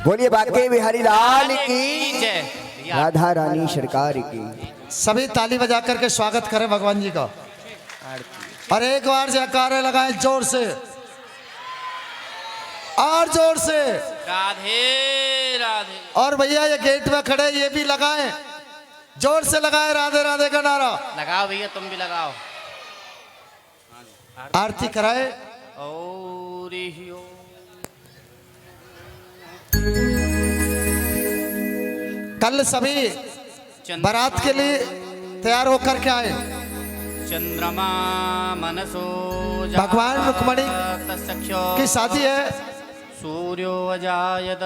बोलिए बाके बिहारी लाल की जय। राधा रानी सरकार की। सभी ताली बजा करके स्वागत करें भगवान जी का। और एक बार जयकारे लगाएं जोर से और जोर से। राधे राधे। और भैया ये गेट में खड़े ये भी लगाएं, जोर से लगाएं राधे राधे का नारा। लगाओ भैया, तुम भी लगाओ। आरती कराए। और कल सभी बारात के लिए तैयार होकर के आए। चंद्रमा मनसो भगवान रुक्मणी की शादी है। सूर्यो अजायत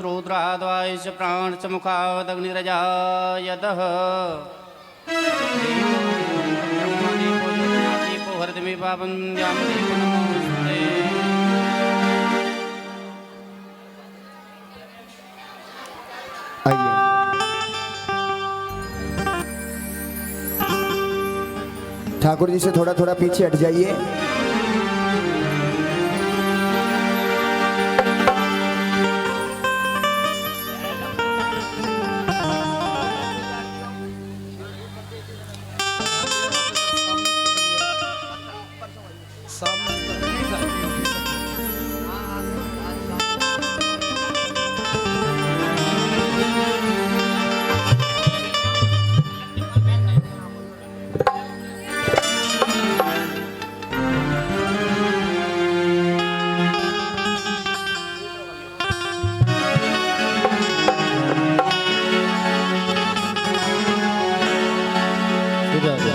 रुद्राद्वाइश प्राण च मुखादग्निरजायत दीपो हृदय पापं यामदीपो नमोस्तुते। आइए ठाकुर जी से थोड़ा थोड़ा पीछे हट जाइए।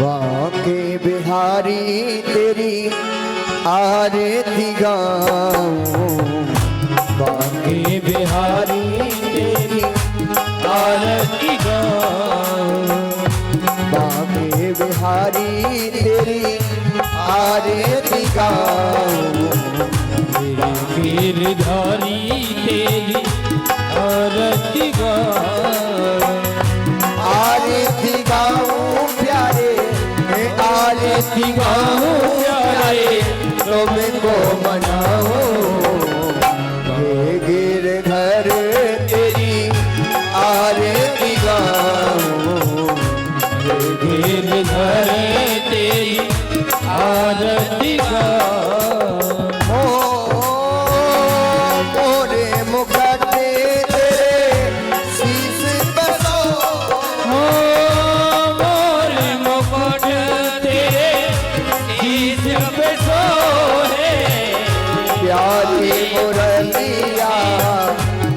बाके बिहारी तेरी आरती गाऊं, बाके बिहारी तेरी आरती गाऊं, बाके बिहारी तेरी आरती गाऊं, गिरधारी तेरी आरती गाऊं, आरती गाऊं प्यारे, मैं आरती गाऊं प्यारे, तुमको मनाऊं, हे गिरधर तेरी आरती गाऊं, हे गिरधर तेरी आरती गाऊं। मोरे मुकुट तेरे शीश पर हो मोरे मुकुट तेरे शीश पे सोहे, प्यारी मुरलिया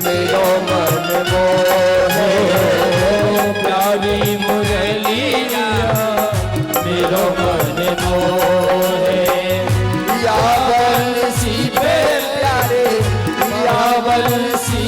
मेरो मन मोहे, प्यारी मुरलिया मेरो मन मोहे। या बंसी पे प्यारे, या बंसी